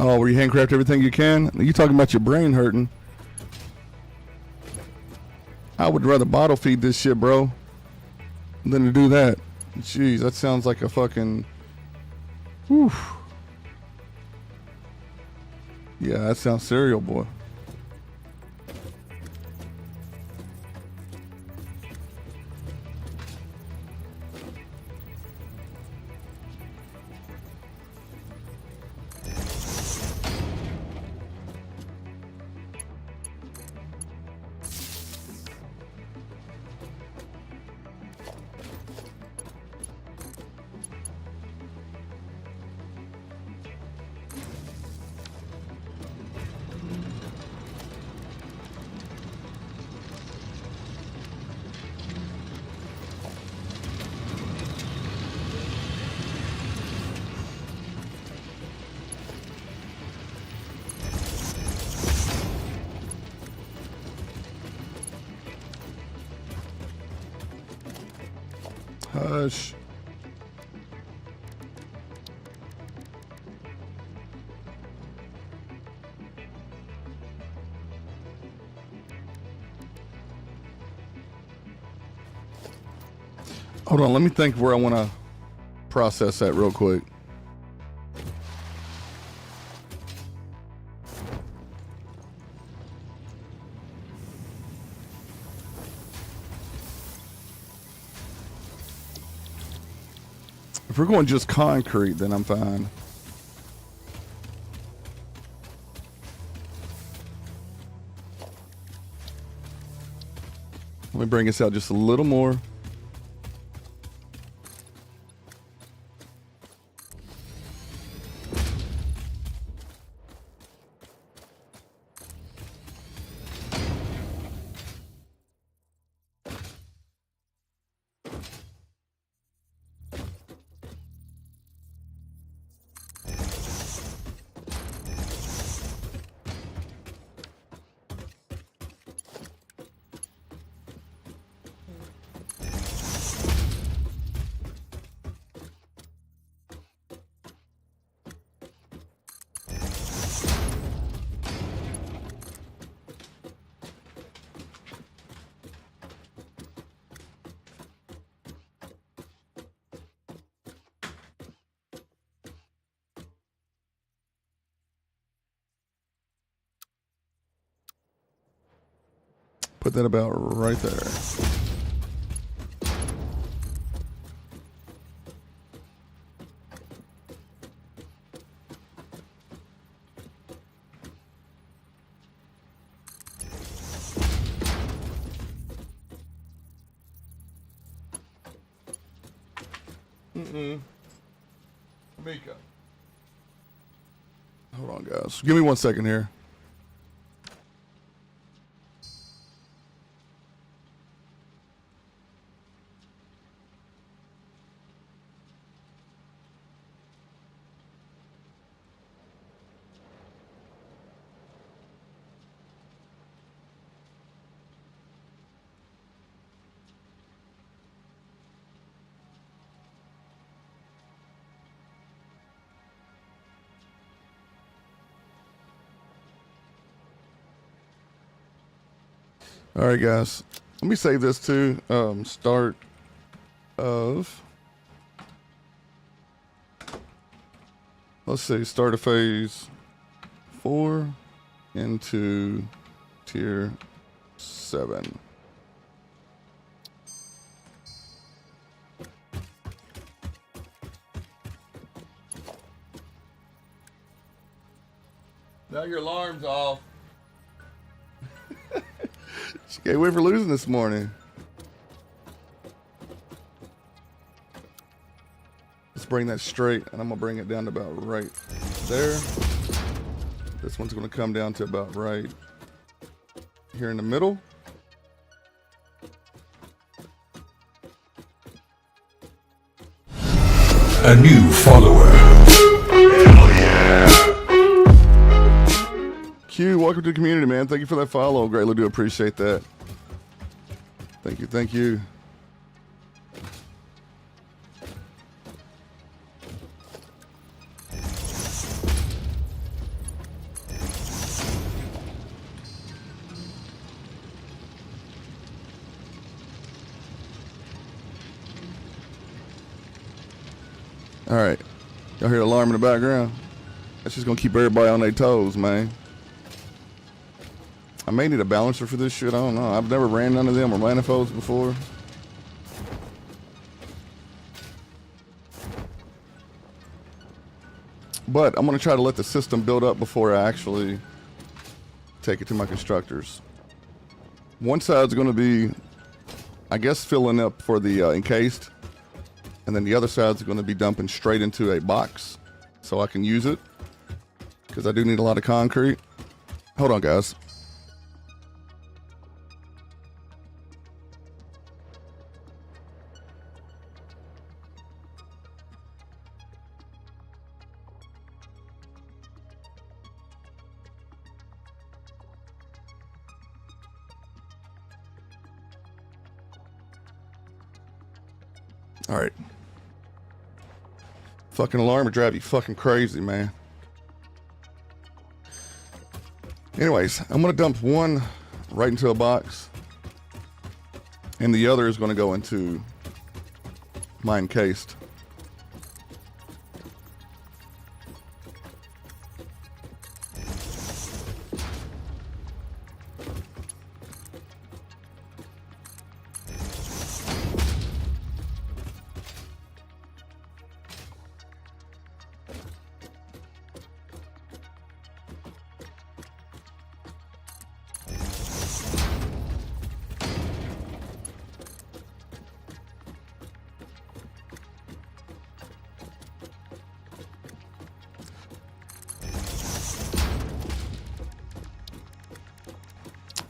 Oh, where you handcraft everything you can? You talking about your brain hurting. I would rather bottle feed this shit, bro, than to do that. Jeez, that sounds like a fucking... Whew. Yeah, that sounds cereal, boy. gosh. Hold on, let me think where I want to process that real quick. If we're going just concrete, then I'm fine. Let me bring this out just a little more. Put that about right there. Mika. Hold on, guys. Give me 1 second here. All right, guys. Let me save this to start of. Let's see. Start of phase 4 into tier 7. Now your alarm's off. Okay, wait for losing this morning. Let's bring that straight, and I'm gonna bring it down to about right there. This one's gonna come down to about right here in the middle. A new follower. Hell yeah. Q, welcome to the community, man. Thank you for that follow. Greatly do appreciate that. Thank you, thank you. All right. Y'all hear the alarm in the background? That's just gonna keep everybody on their toes, man. I may need a balancer for this shit. I don't know. I've never ran none of them or manifolds before. But I'm going to try to let the system build up before I actually take it to my constructors. One side's going to be, I guess, filling up for the encased. And then the other side's going to be dumping straight into a box so I can use it. Because I do need a lot of concrete. Hold on, guys. All right. Fucking alarm would drive you fucking crazy, man. Anyways, I'm going to dump one right into a box. And the other is going to go into my encased.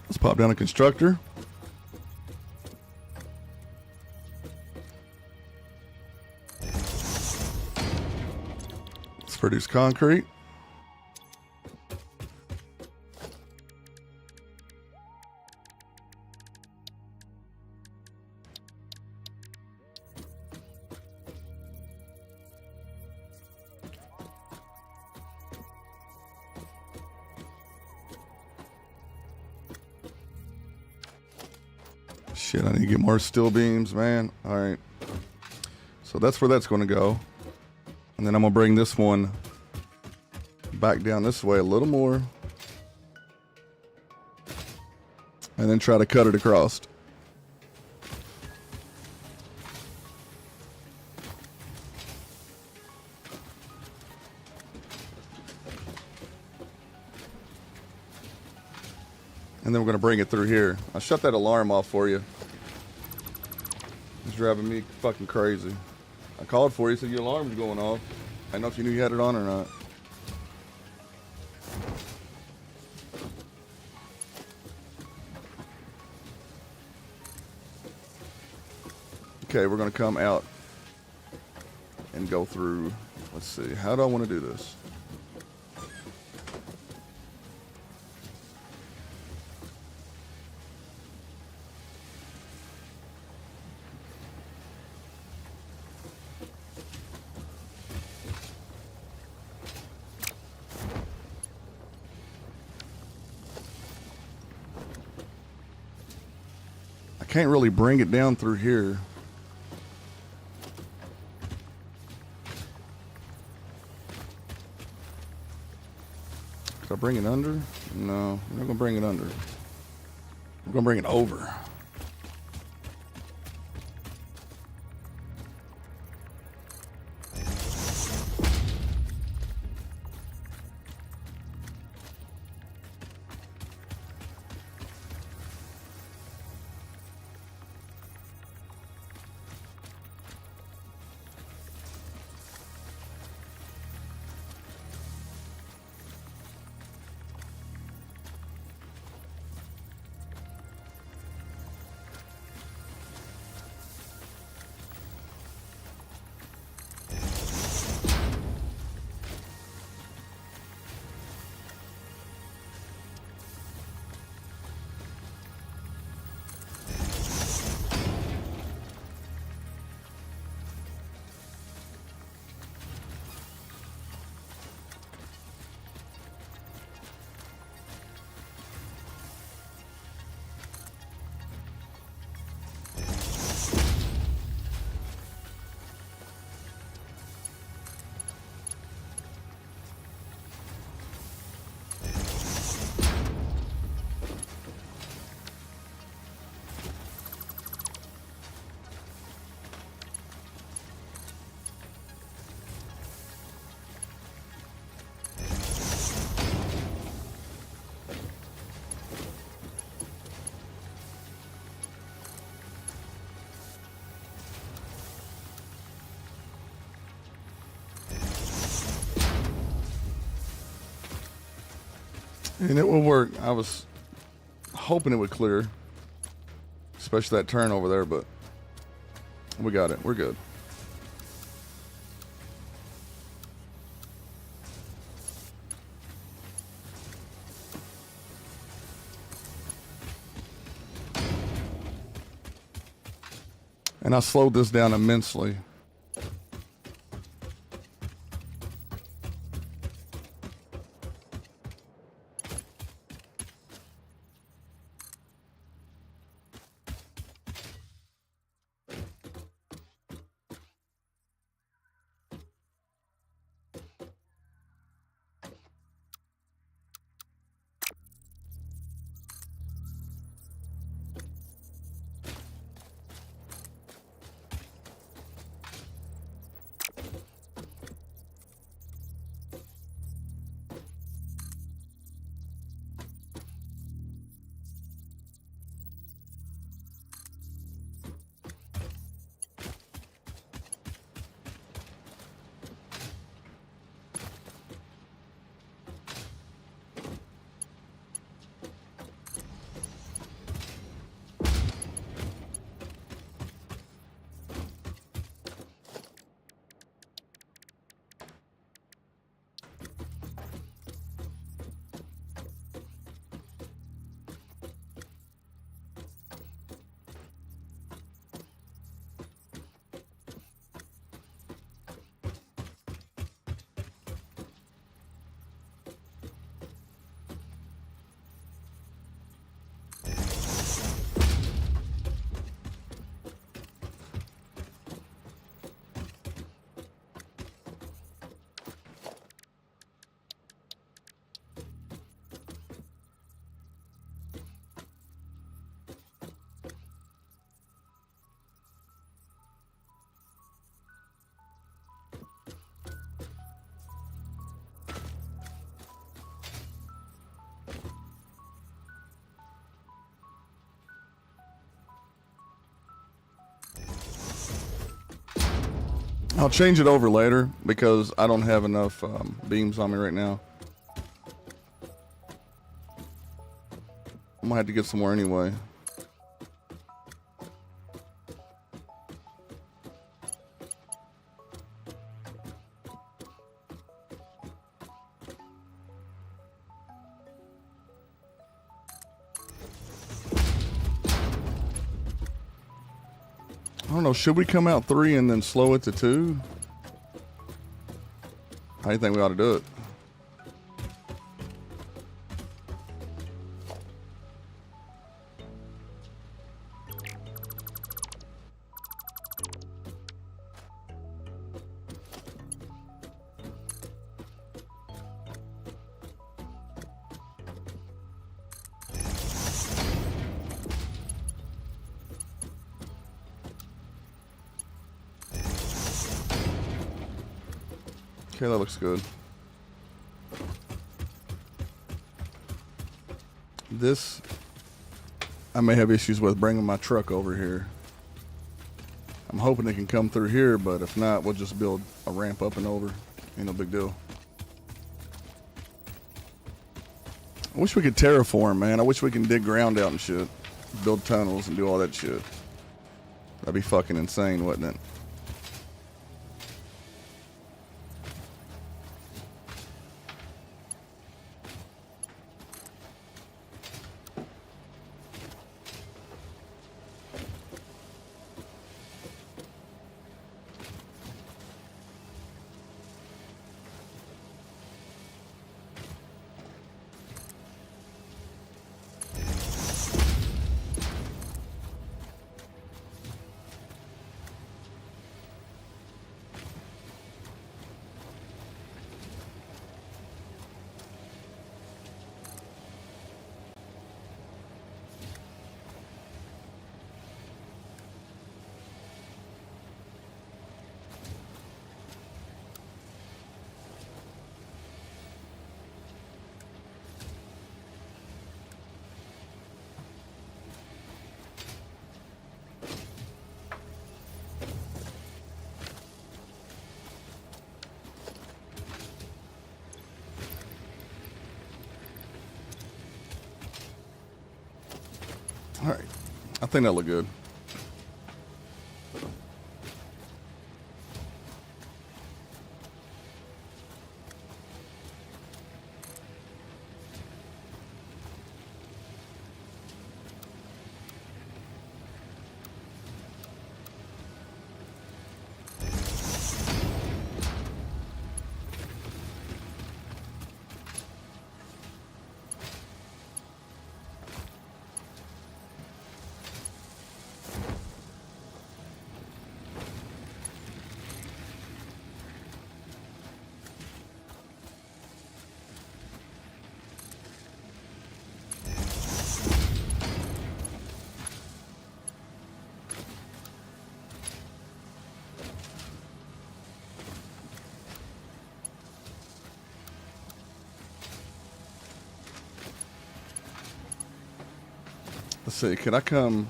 Let's pop down a constructor. Let's produce concrete. Shit, I need to get more steel beams, man. All right. So that's where that's going to go. And then I'm going to bring this one back down this way a little more. And then try to cut it across. And then we're going to bring it through here. I'll shut that alarm off for you. It's driving me fucking crazy. I called for you, said your alarm's going off. I don't know if you knew you had it on or not. Okay, we're going to come out and go through. Let's see. How do I want to do this? Can't really bring it down through here. Could I bring it under? No, we're not gonna bring it under. We're gonna bring it over. And it will work. I was hoping it would clear, especially that turn over there, but we got it. We're good. And And I slowed this down immensely. I'll change it over later because I don't have enough beams on me right now. I'm gonna have to get some more anyway. I don't know, should we come out 3 and then slow it to 2? How do you think we ought to do it? Okay, that looks good. This, I may have issues with bringing my truck over here. I'm hoping it can come through here, but if not, we'll just build a ramp up and over. Ain't no big deal. I wish we could terraform, man. I wish we can dig ground out and shit. Build tunnels and do all that shit. That'd be fucking insane, wouldn't it? All right, I think that looked good. Let's see, can I come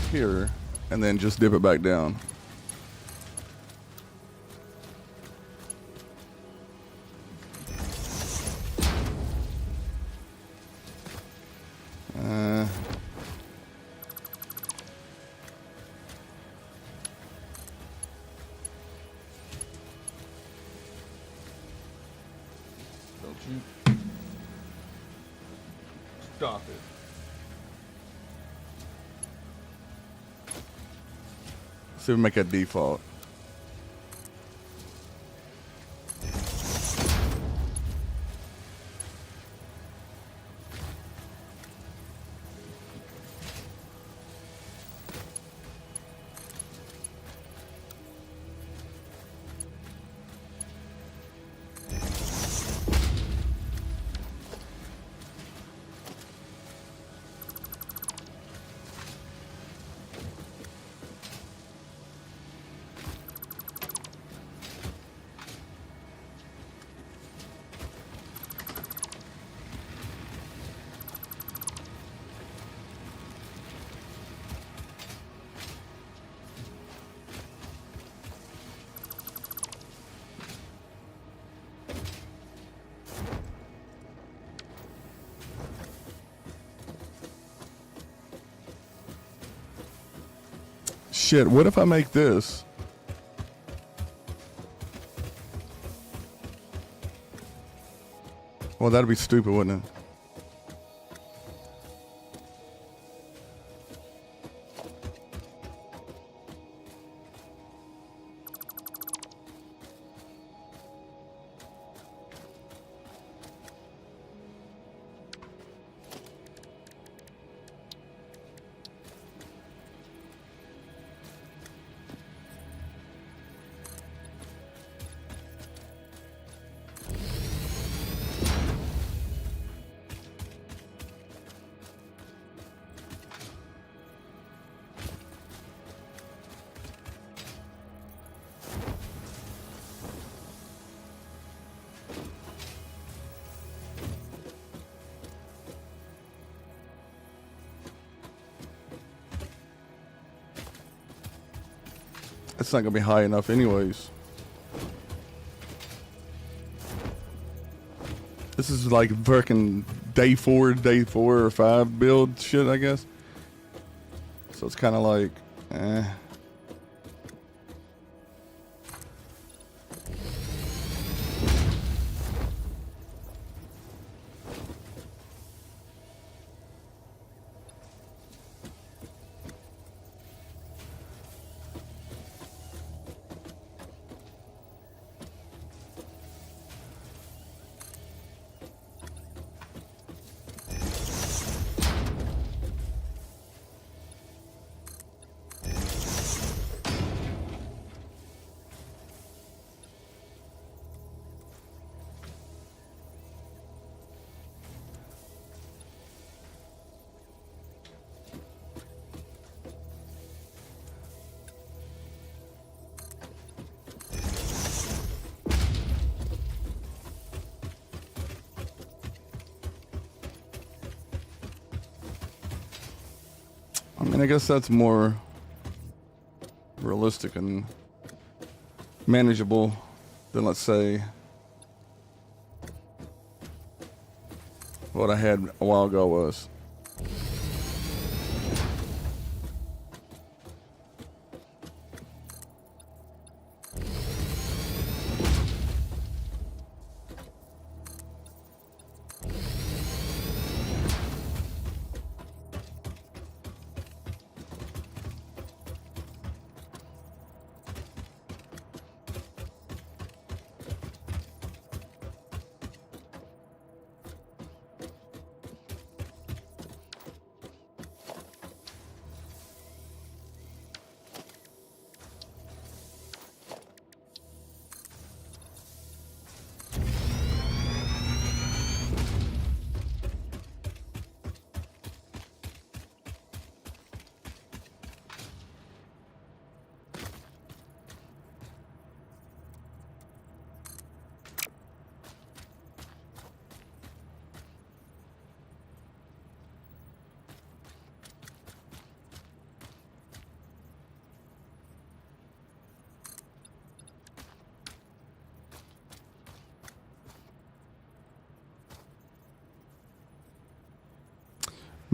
here and then just dip it back down? Don't you stop it. See if we make that default. Shit, what if I make this? Well, that'd be stupid, wouldn't it? It's not gonna be high enough anyways. This is like freaking day four or 5 build shit, I guess. So it's kind of like, eh. I mean, I guess that's more realistic and manageable than, let's say, what I had a while ago was.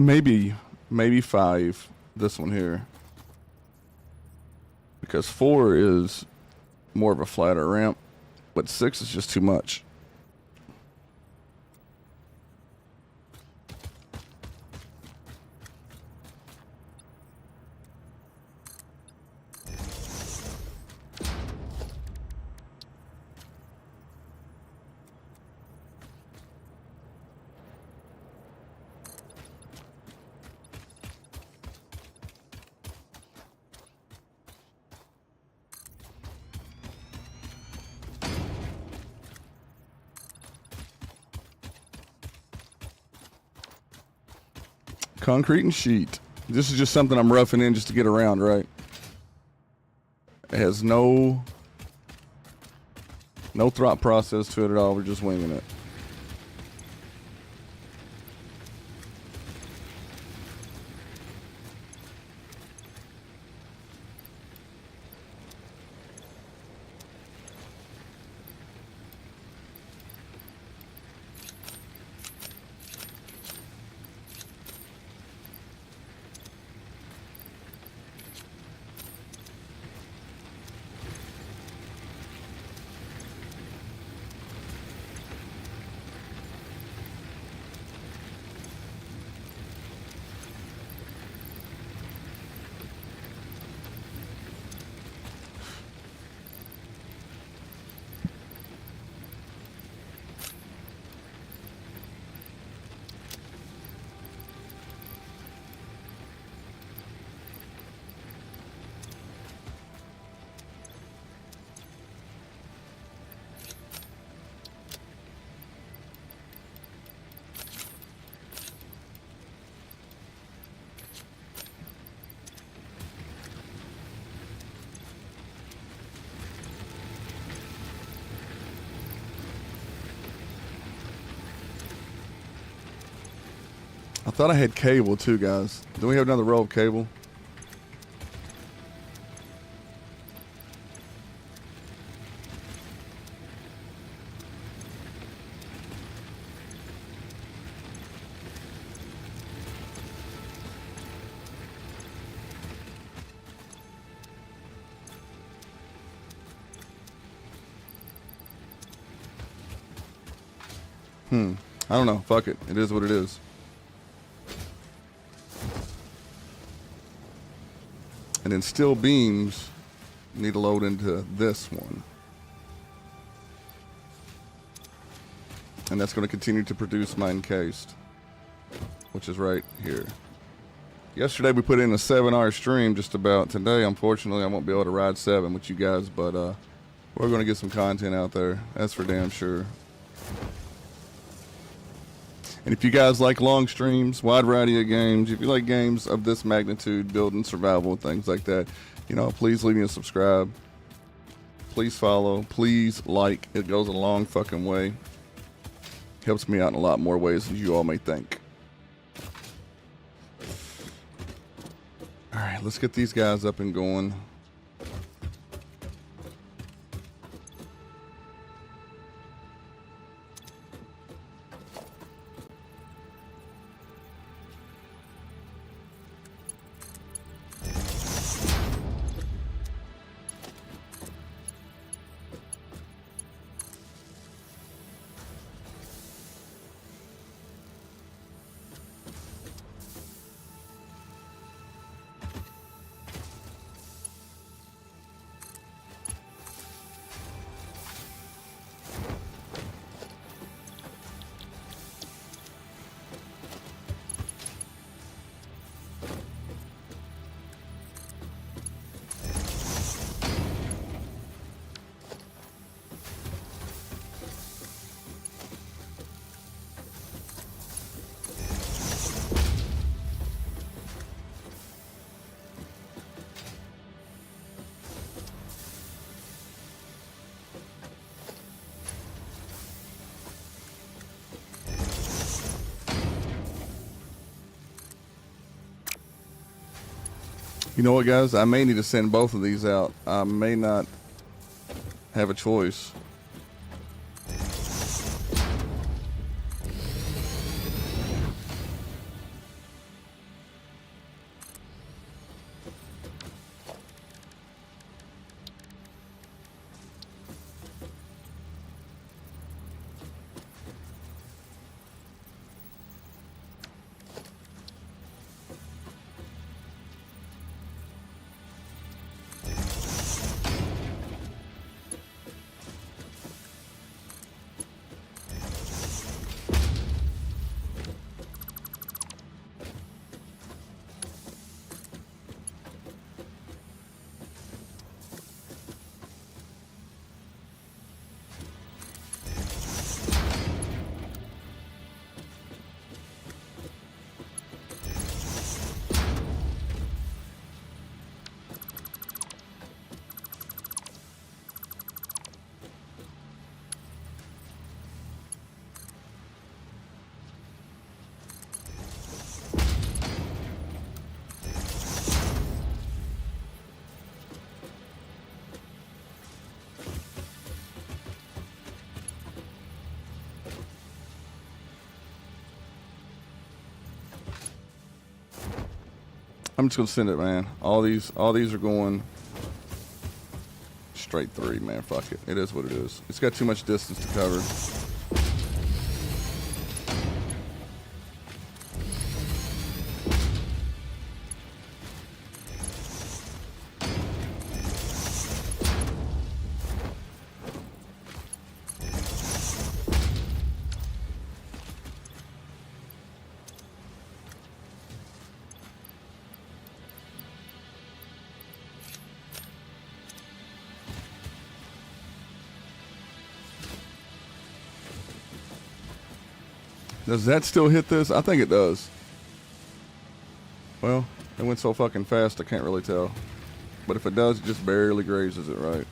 maybe 5. This one here, because 4 is more of a flatter ramp, but 6 is just too much. Concrete and sheet. This is just something I'm roughing in just to get around, right? It has no thought process to it at all. We're just winging it. I thought I had cable too, guys. Do we have another row of cable? I don't know. Fuck it. It is what it is. And then steel beams need to load into this one. And that's going to continue to produce my encased, which is right here. Yesterday we put in a 7-hour stream just about. Today, unfortunately, I won't be able to ride 7 with you guys, but we're going to get some content out there. That's for damn sure. And if you guys like long streams, wide variety of games, if you like games of this magnitude, building survival, things like that, you know, please leave me a subscribe. Please follow. Please like. It goes a long fucking way. Helps me out in a lot more ways than you all may think. All right, let's get these guys up and going. You know what, guys? I may need to send both of these out. I may not have a choice. I'm just gonna send it, man. All these are going straight 3, man. Fuck it. It is what it is. It's got too much distance to cover. Does that still hit this? I think it does. Well, it went so fucking fast I can't really tell. But if it does, it just barely grazes it right.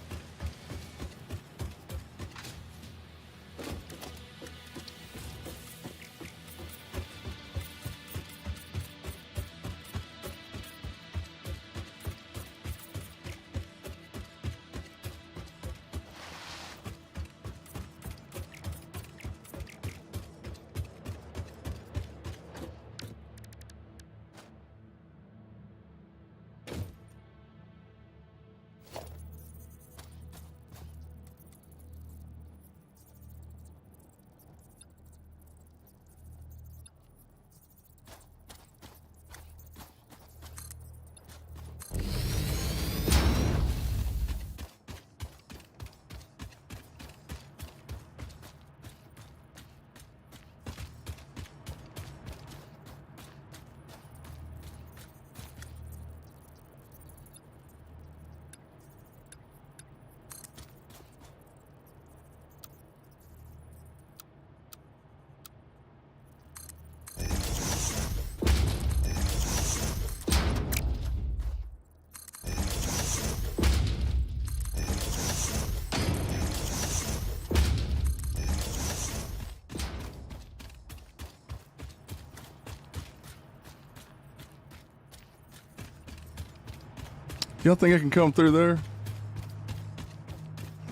Y'all think I can come through there?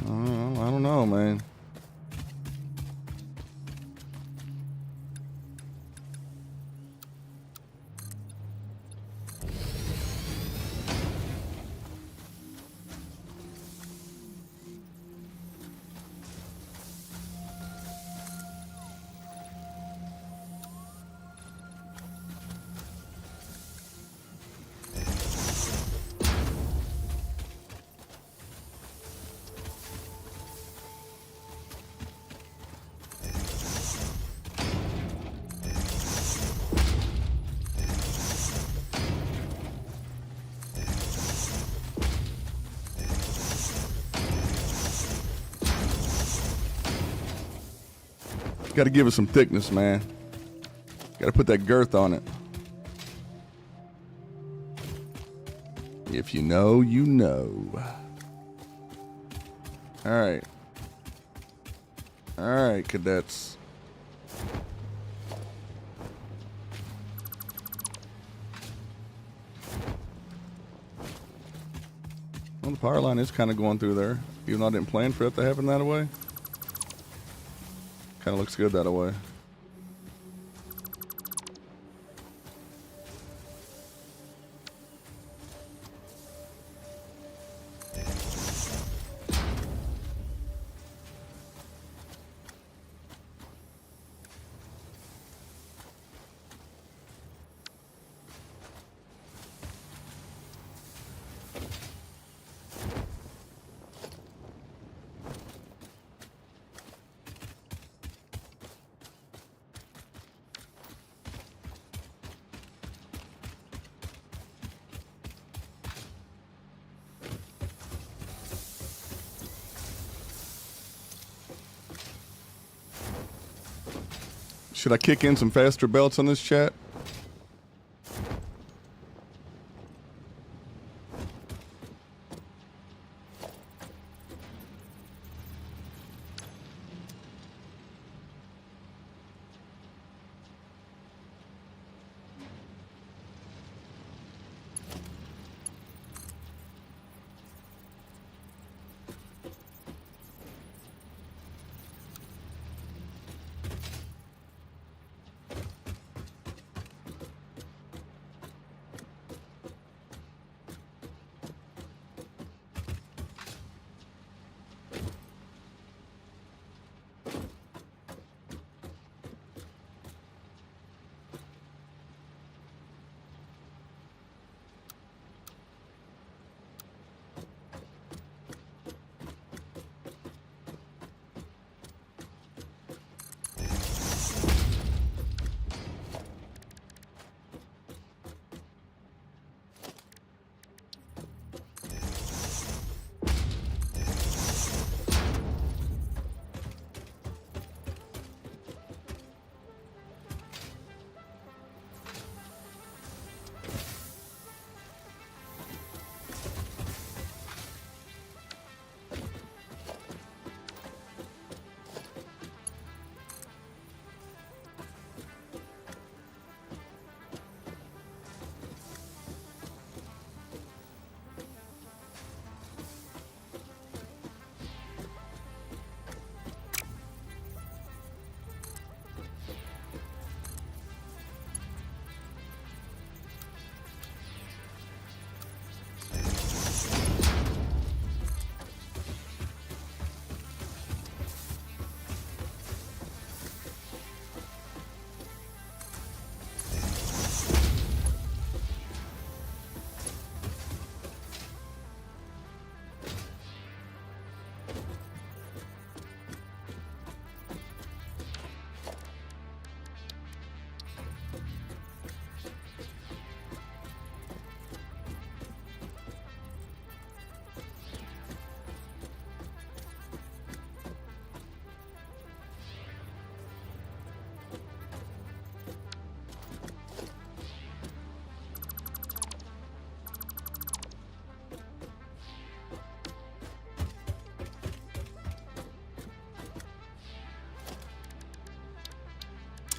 I don't know, man. Got to give it some thickness, man. Got to put that girth on it. If you know, you know. All right. All right, cadets. Well, the power line is kind of going through there, even though I didn't plan for it to happen that way. Kind of looks good that way. Should I kick in some faster belts on this chat?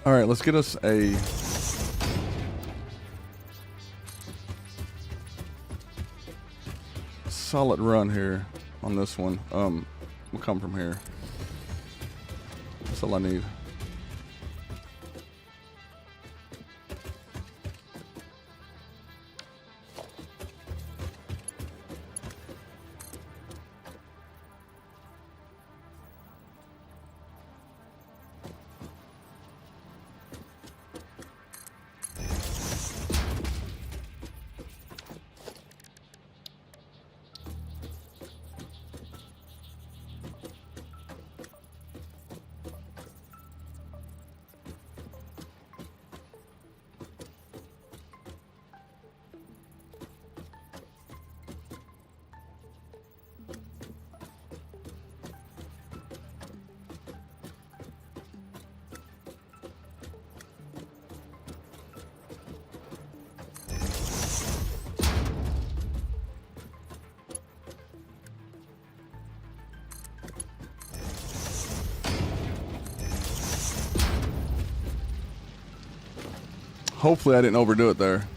All right, let's get us a solid run here on this one. We'll come from here. That's all I need. Hopefully I didn't overdo it there.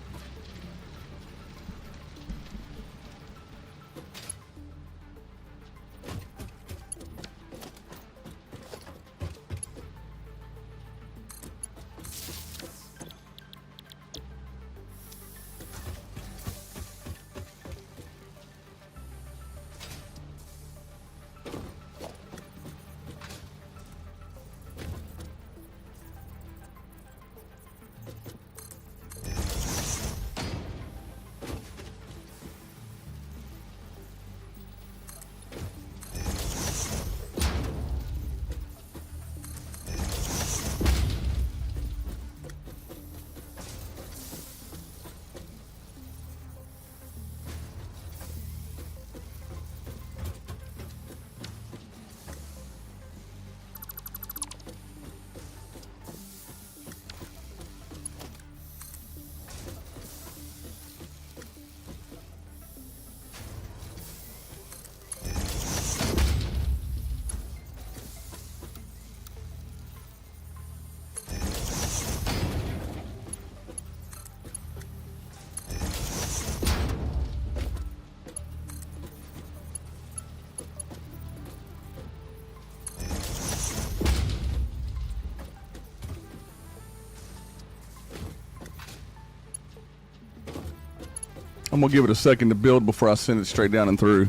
I'm gonna give it a second to build before I send it straight down and through.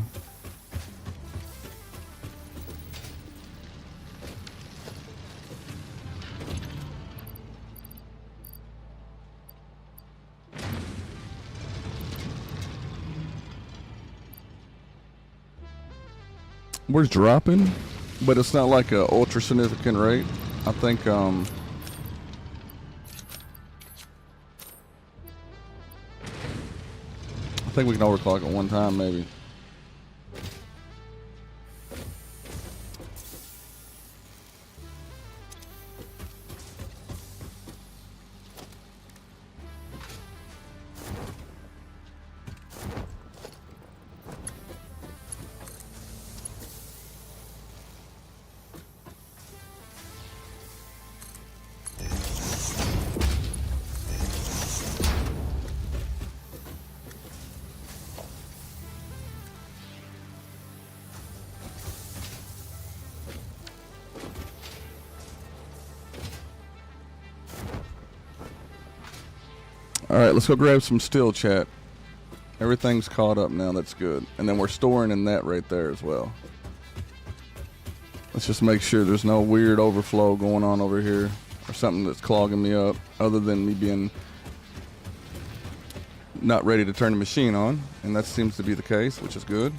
We're dropping, but it's not like a ultra significant rate. I think we can overclock at one time, maybe. All right, let's go grab some steel, chat. Everything's caught up now. That's good. And then we're storing in that right there as well. Let's just make sure there's no weird overflow going on over here or something that's clogging me up other than me being not ready to turn the machine on. And that seems to be the case, which is good.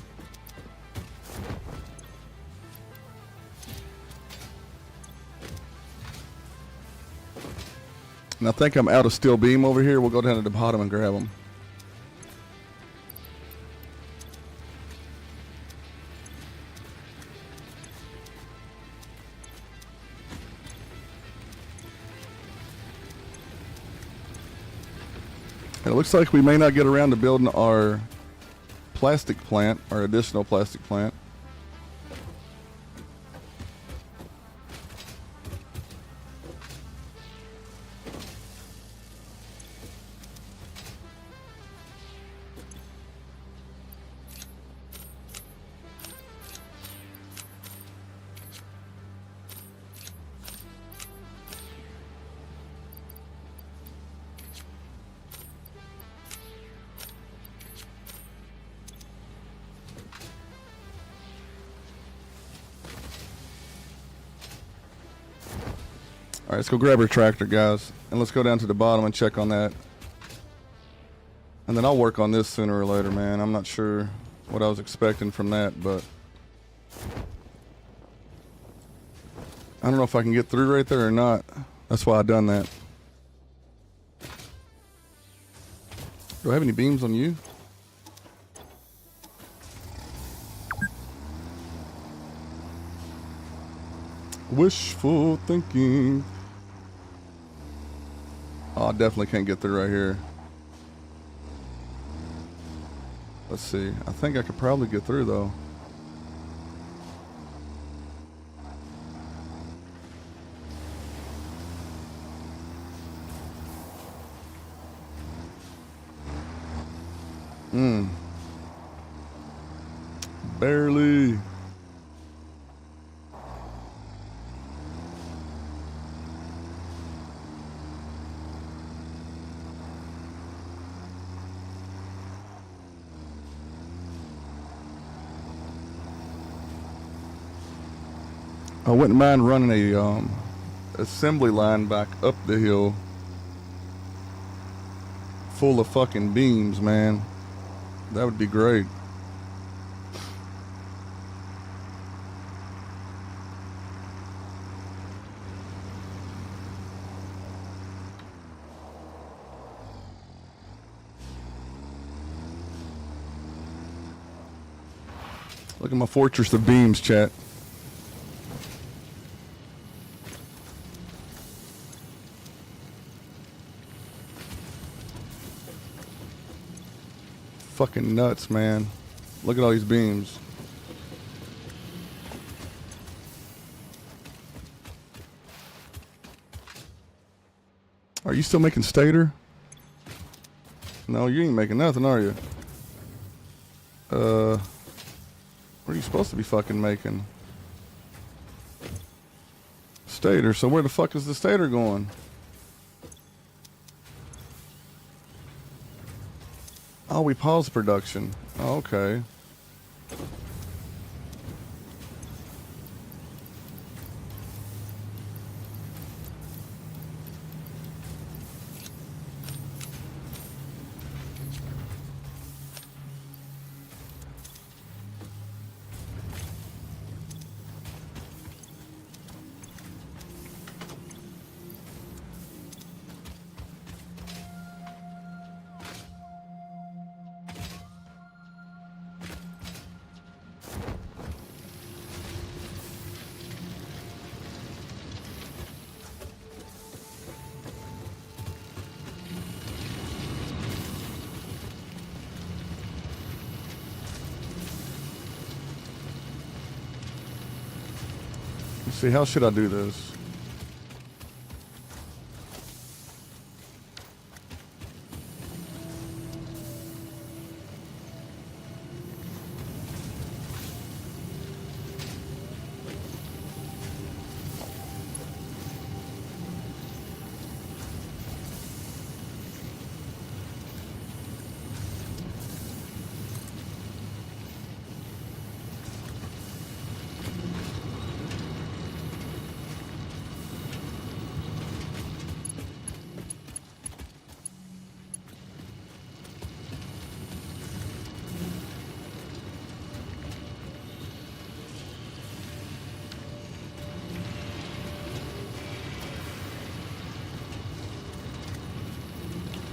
And I think I'm out of steel beam over here. We'll go down to the bottom and grab them. It looks like we may not get around to building our plastic plant, our additional plastic plant. Alright, let's go grab our tractor, guys. And let's go down to the bottom and check on that. And then I'll work on this sooner or later, man. I'm not sure what I was expecting from that, but I don't know if I can get through right there or not. That's why I done that. Do I have any beams on you? Wishful thinking. Oh, I definitely can't get through right here. Let's see. I think I could probably get through though. Barely. I wouldn't mind running a assembly line back up the hill full of fucking beams, man. That would be great. Look at my fortress of beams, chat. Fucking nuts, man. Look at all these beams. Are you still making stator? No, you ain't making nothing, are you? What are you supposed to be fucking making? Stator. So where the fuck is the stator going? Oh, we paused production. Oh, okay. Let's see, how should I do this?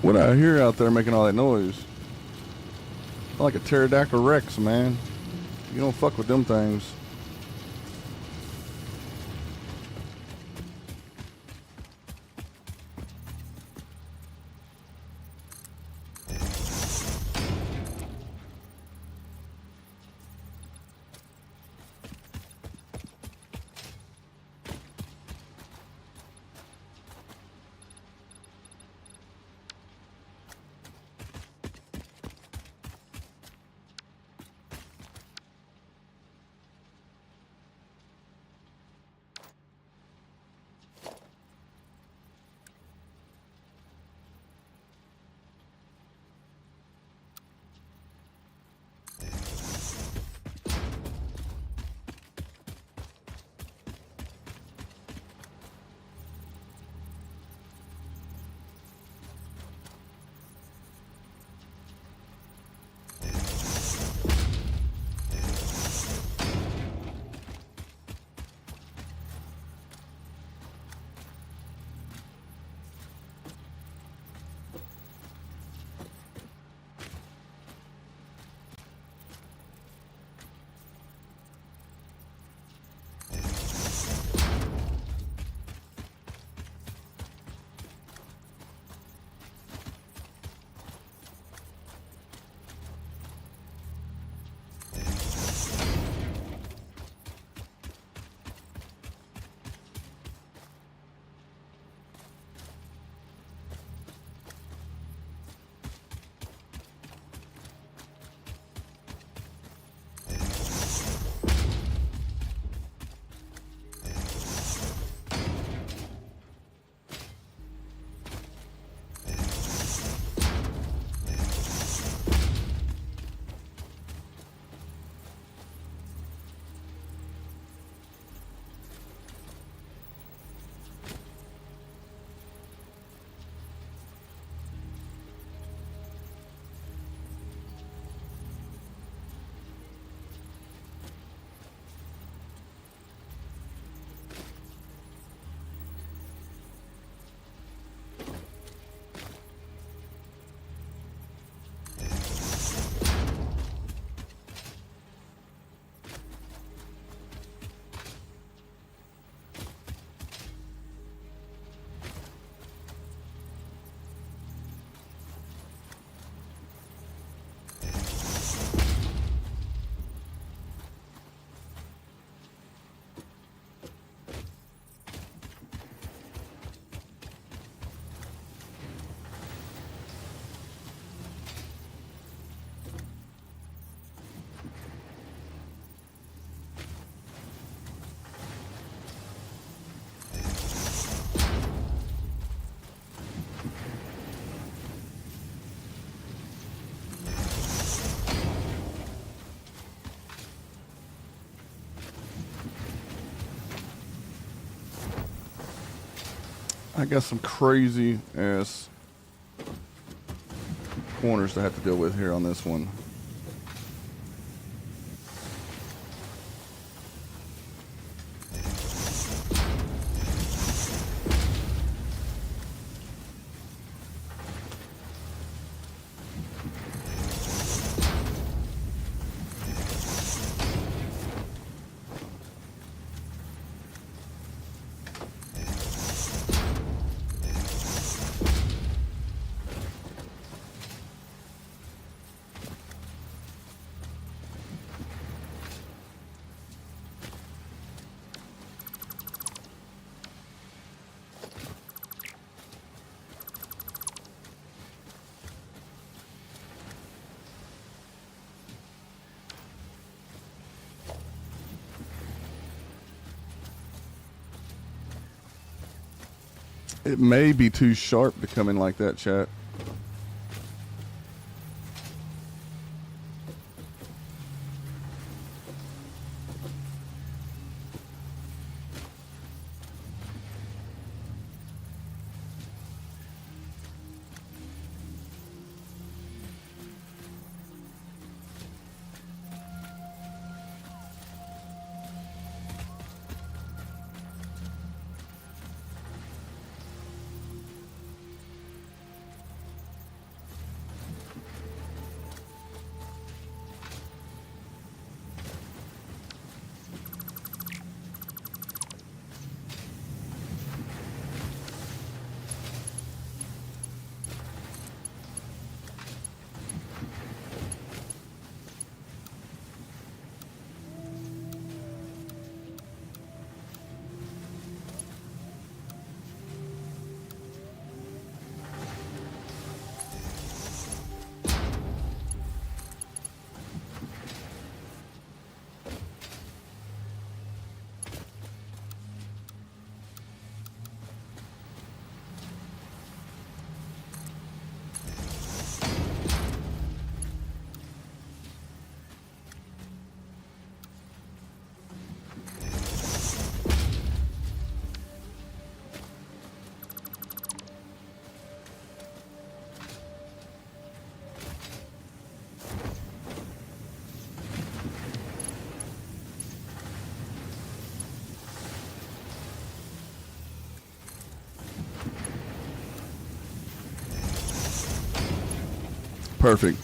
What I hear out there making all that noise? Like a pterodactyl rex, man. You don't fuck with them things. I got some crazy ass corners to have to deal with here on this one. It may be too sharp to come in like that, chat. Perfect.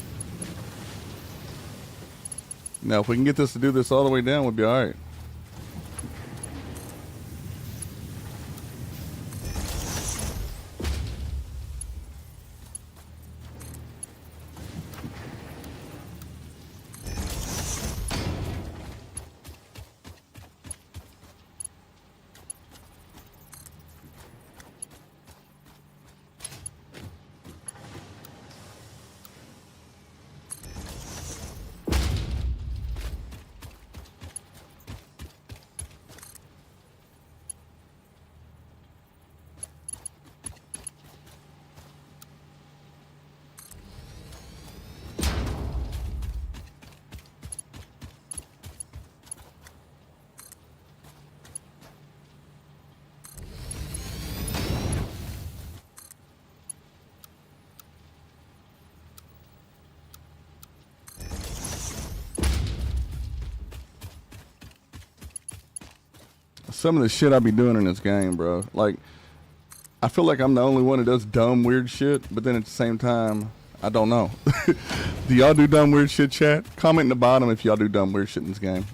Now, if we can get this to do this all the way down, we'll be all right. Some of the shit I be doing in this game, bro. Like, I feel like I'm the only one that does dumb, weird shit, but then at the same time, I don't know. Do y'all do dumb, weird shit, chat? Comment in the bottom if y'all do dumb, weird shit in this game.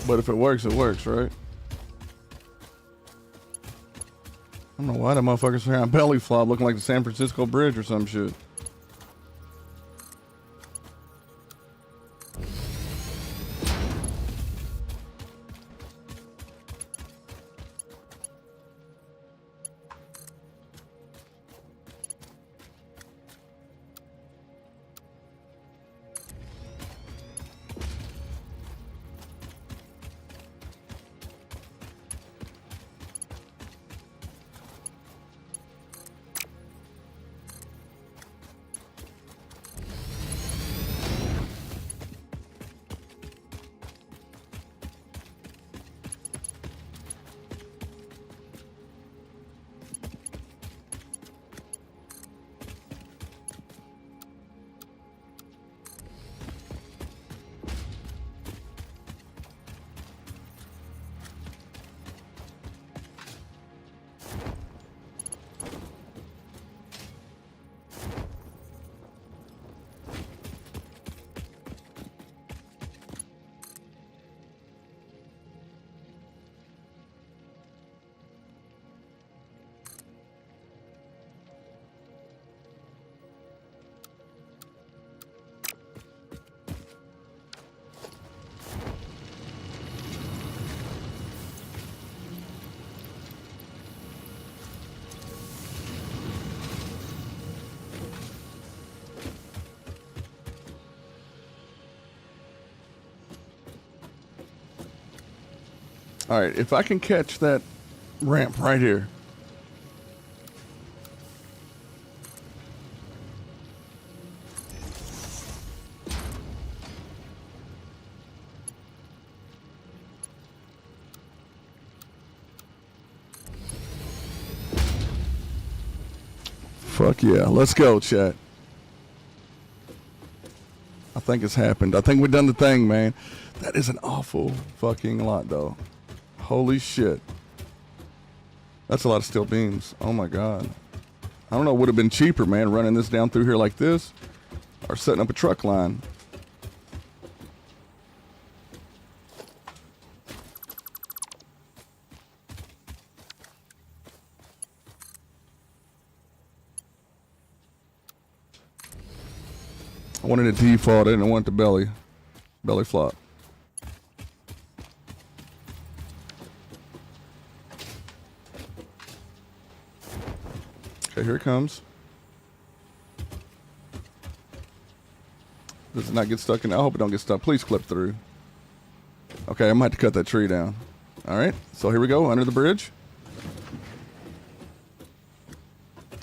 But if it works, right? I don't know why the motherfuckers around belly flop looking like the San Francisco Bridge or some shit. All right, if I can catch that ramp right here. Fuck yeah. Let's go, chat. I think it's happened. I think we've done the thing, man. That is an awful fucking lot, though. Holy shit. That's a lot of steel beams. Oh, my God. I don't know. Would have been cheaper, man, running this down through here like this or setting up a truck line. I wanted it to default. I didn't want it to belly flop. Okay, here it comes. Does it not get stuck in? I hope it don't get stuck. Please clip through. Okay, I might have to cut that tree down. All right, so here we go, under the bridge.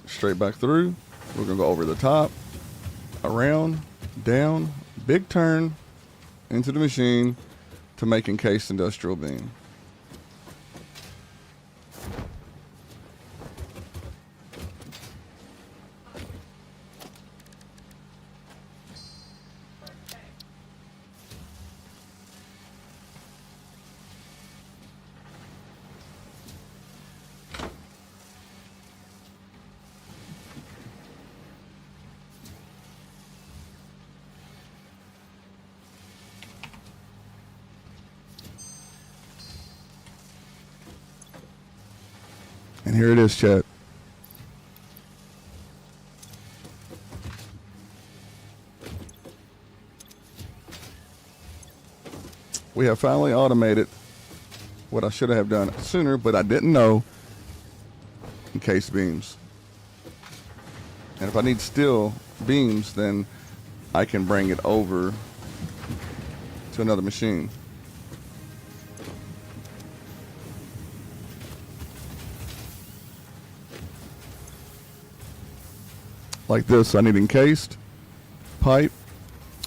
Straight back through. We're gonna go over the top, around, down, big turn into the machine to make encased industrial beam. And here it is, chat. We have finally automated what I should have done sooner, but I didn't know, encased beams. And if I need steel beams, then I can bring it over to another machine. Like this, I need encased, pipe,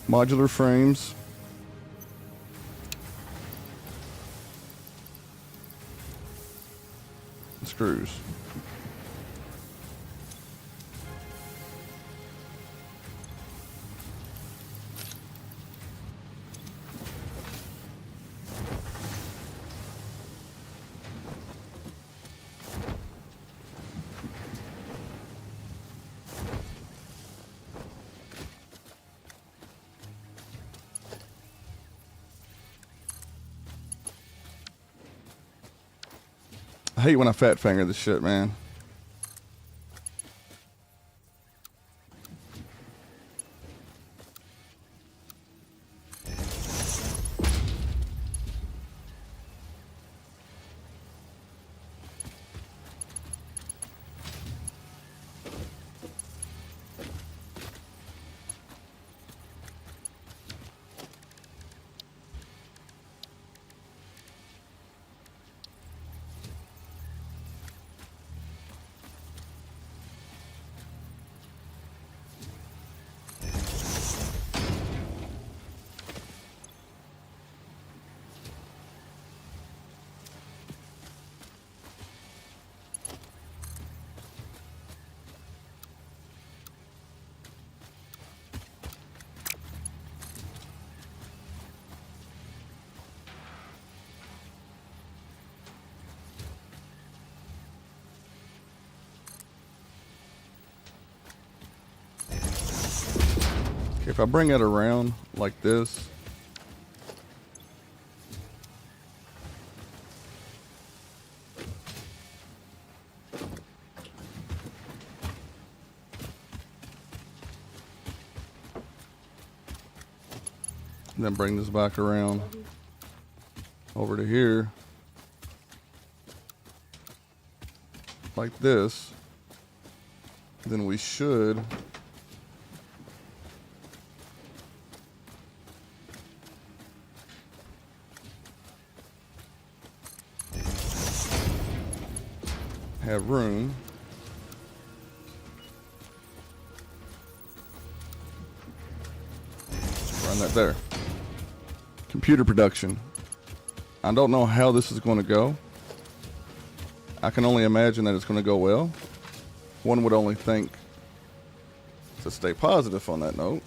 modular frames, and screws. I hate when I fat finger this shit, man. Okay, if I bring it around like this, and then bring this back around over to here, like this, then we should have room. Run that there. Computer production. I don't know how this is going to go. I can only imagine that it's going to go well. One would only think to stay positive on that note.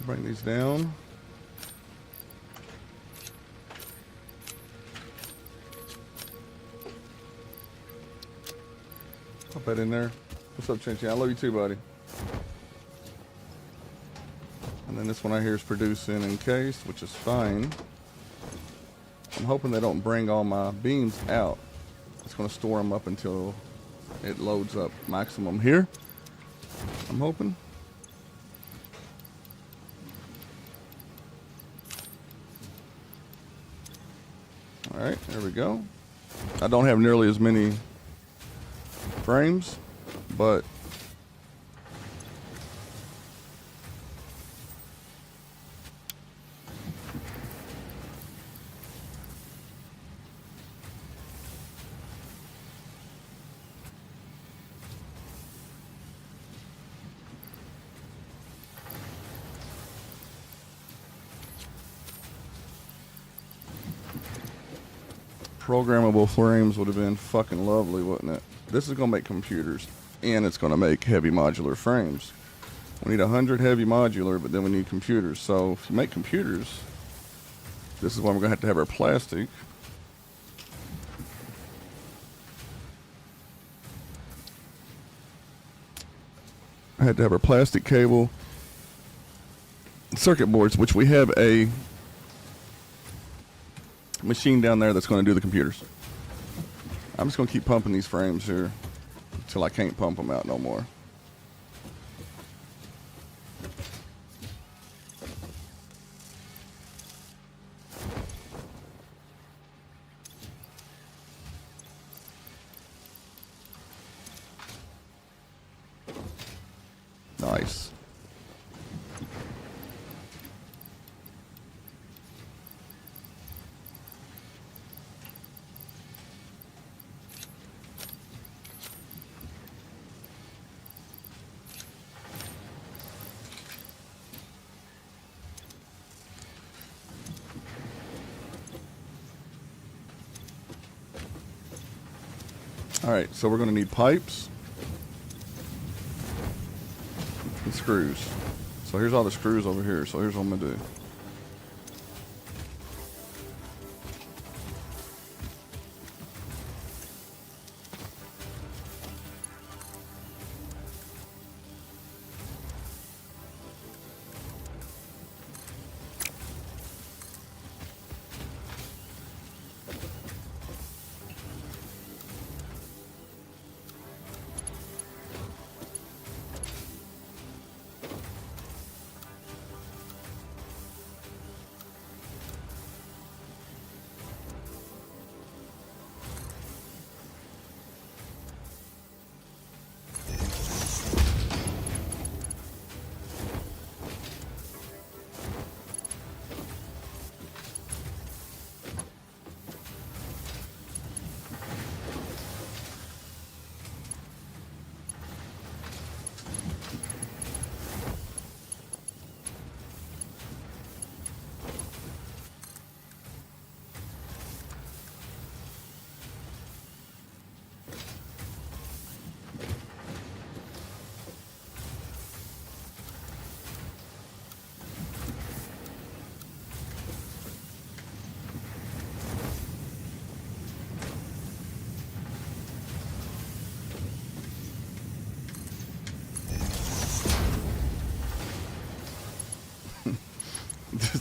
Bring these down. Pop that in there. What's up, Chin Chin? I love you too, buddy. And then this one right here is producing encased, which is fine. I'm hoping they don't bring all my beams out. It's going to store them up until it loads up maximum here. I'm hoping. All right, there we go. I don't have nearly as many frames, but programmable frames would have been fucking lovely, wouldn't it? This is going to make computers, and it's going to make heavy modular frames. We need 100 heavy modular, but then we need computers. So if you make computers, this is why we're going to have our plastic. I had to have our plastic cable, circuit boards, which we have a machine down there that's going to do the computers. I'm just going to keep pumping these frames here until I can't pump them out no more. Nice. All right, so we're going to need pipes and screws. So here's all the screws over here. So here's what I'm going to do.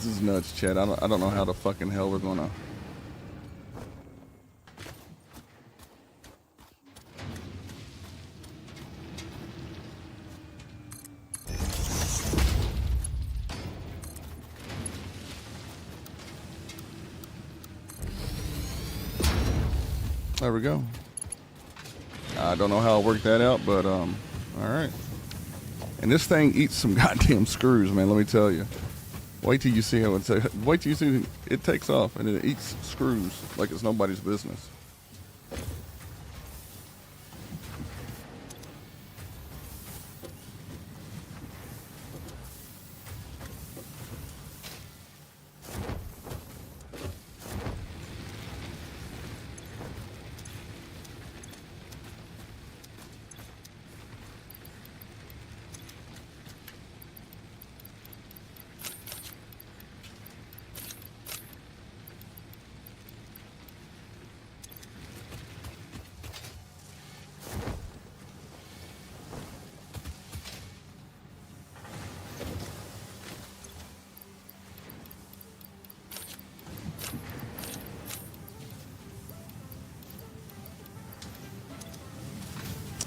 This is nuts, Chad. I don't know how the fucking hell we're gonna. There we go. I don't know how I'll work that out, but all right. And this thing eats some goddamn screws, man. Let me tell you. Wait till you see how it takes. Wait till you see it takes off and it eats screws like it's nobody's business.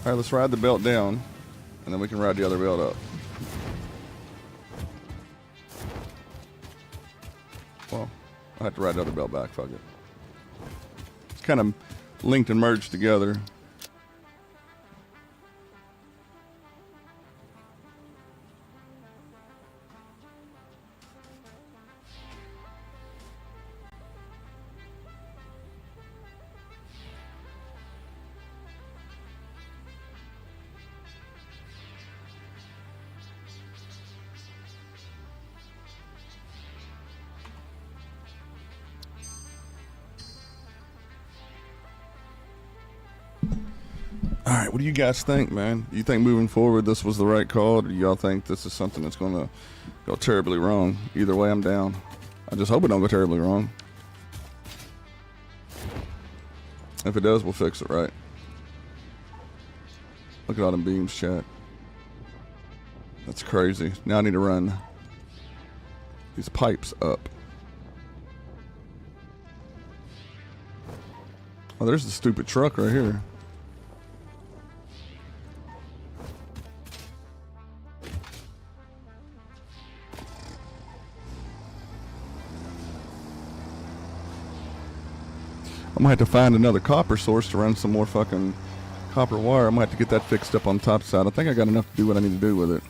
All right, let's ride the belt down, and then we can ride the other belt up. Well, I have to ride the other belt back, fuck it. It's kind of linked and merged together. All right, what do you guys think, man? Do you think moving forward this was the right call, or do y'all think this is something that's going to go terribly wrong? Either way, I'm down. I just hope it don't go terribly wrong. If it does, we'll fix it, right? Look at all them beams, chat. That's crazy. Now I need to run these pipes up. Oh, there's the stupid truck right here. I'm gonna have to find another copper source to run some more fucking copper wire. I'm gonna have to get that fixed up on the top side. I think I got enough to do what I need to do with it.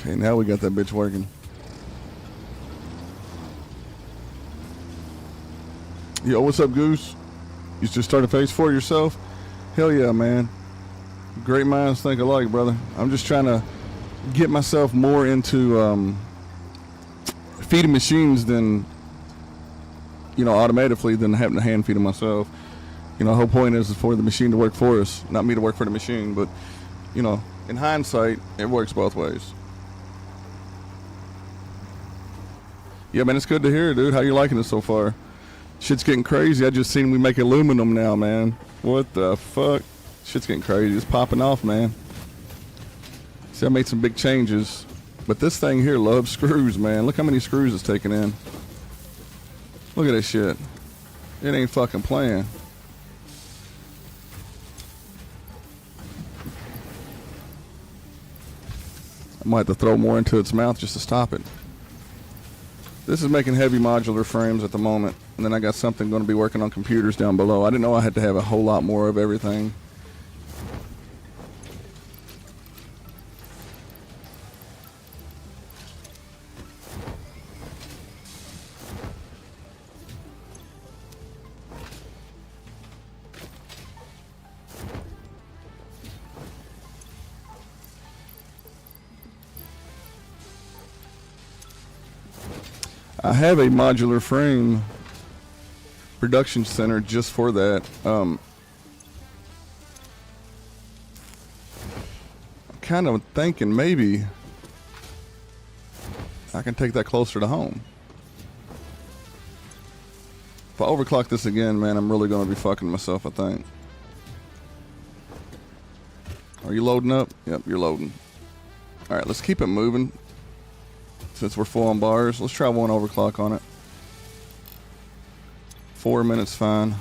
Okay, now we got that bitch working. Yo, what's up, Goose? You just started phase 4 yourself? Hell yeah, man. Great minds think alike, brother. I'm just trying to get myself more into feeding machines than, you know, automatically than having to hand feed them myself. You know, the whole point is for the machine to work for us, not me to work for the machine. But, you know, in hindsight, it works both ways. Yeah, man, it's good to hear, dude. How you liking it so far? Shit's getting crazy. I just seen we make aluminum now, man. What the fuck? Shit's getting crazy. It's popping off, man. See, I made some big changes. But this thing here loves screws, man. Look how many screws it's taking in. Look at this shit. It ain't fucking playing. I might have to throw more into its mouth just to stop it. This is making heavy modular frames at the moment. And then I got something going to be working on computers down below. I didn't know I had to have a whole lot more of everything. I have a modular frame production center just for that. I'm kind of thinking maybe I can take that closer to home. If I overclock this again, man, I'm really going to be fucking myself, I think. Are you loading up? Yep, you're loading. All right, let's keep it moving. Since we're full on bars, let's try one overclock on it. 4 minutes, fine.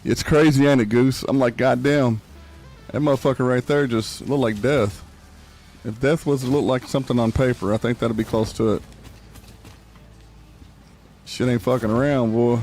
It's crazy, ain't it, Goose? I'm like, goddamn, that motherfucker right there just looked like death. If death was to look like something on paper, I think that'd be close to it. Shit ain't fucking around, boy.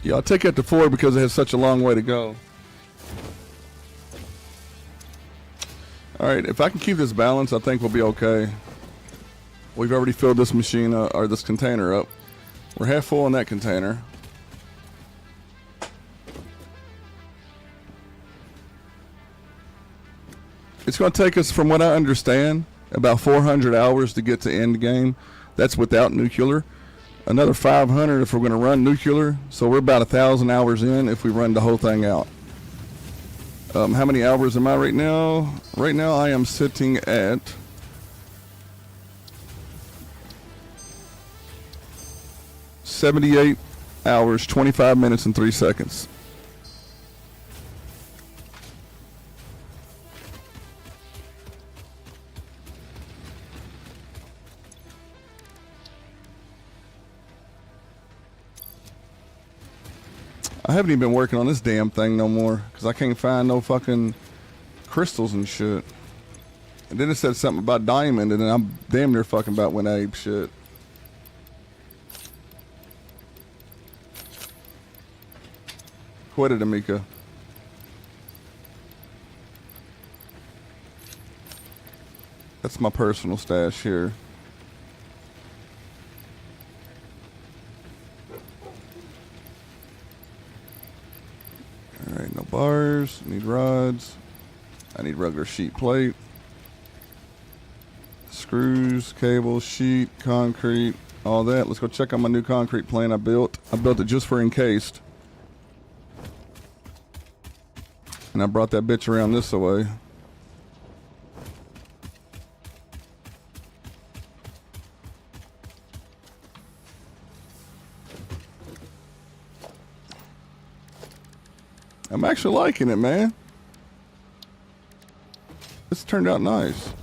Yeah, I'll take it to 4 because it has such a long way to go. Alright, if I can keep this balanced, I think we'll be okay. We've already filled this machine, or this container up. We're half full in that container. It's going to take us, from what I understand, about 400 hours to get to end game. That's without nuclear. Another 500 if we're going to run nuclear. So we're about 1,000 hours in if we run the whole thing out. How many hours am I right now? Right now I am sitting at 78 hours, 25 minutes, and 3 seconds. I haven't even been working on this damn thing no more because I can't find no fucking crystals and shit. And then it said something about diamond, and then I'm damn near fucking about went ape shit. Quit it, Amika. That's my personal stash here. Alright, no bars. Need rods. I need regular sheet plate. Screws, cables, sheet, concrete, all that. Let's go check out my new concrete plan I built. I built it just for encased. And I brought that bitch around this way. I'm actually liking it, man. This turned out nice.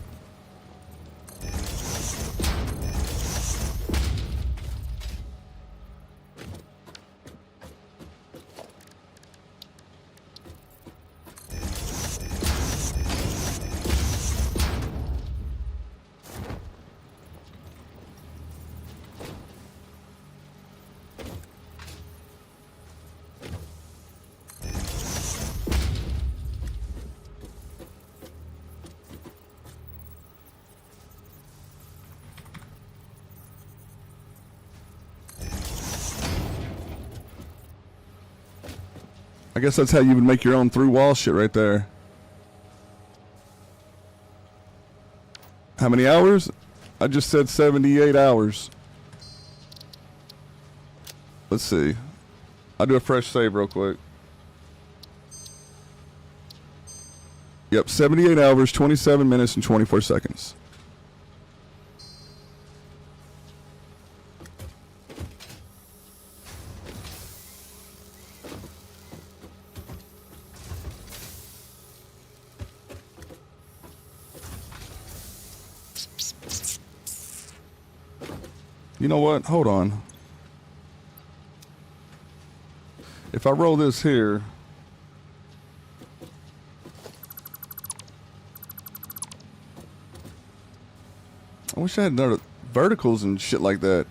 I guess that's how you would make your own through wall shit right there. How many hours? I just said 78 hours. Let's see. I'll do a fresh save real quick. Yep, 78 hours, 27 minutes, and 24 seconds. You know what? Hold on. If I roll this here, I wish I had another verticals and shit like that.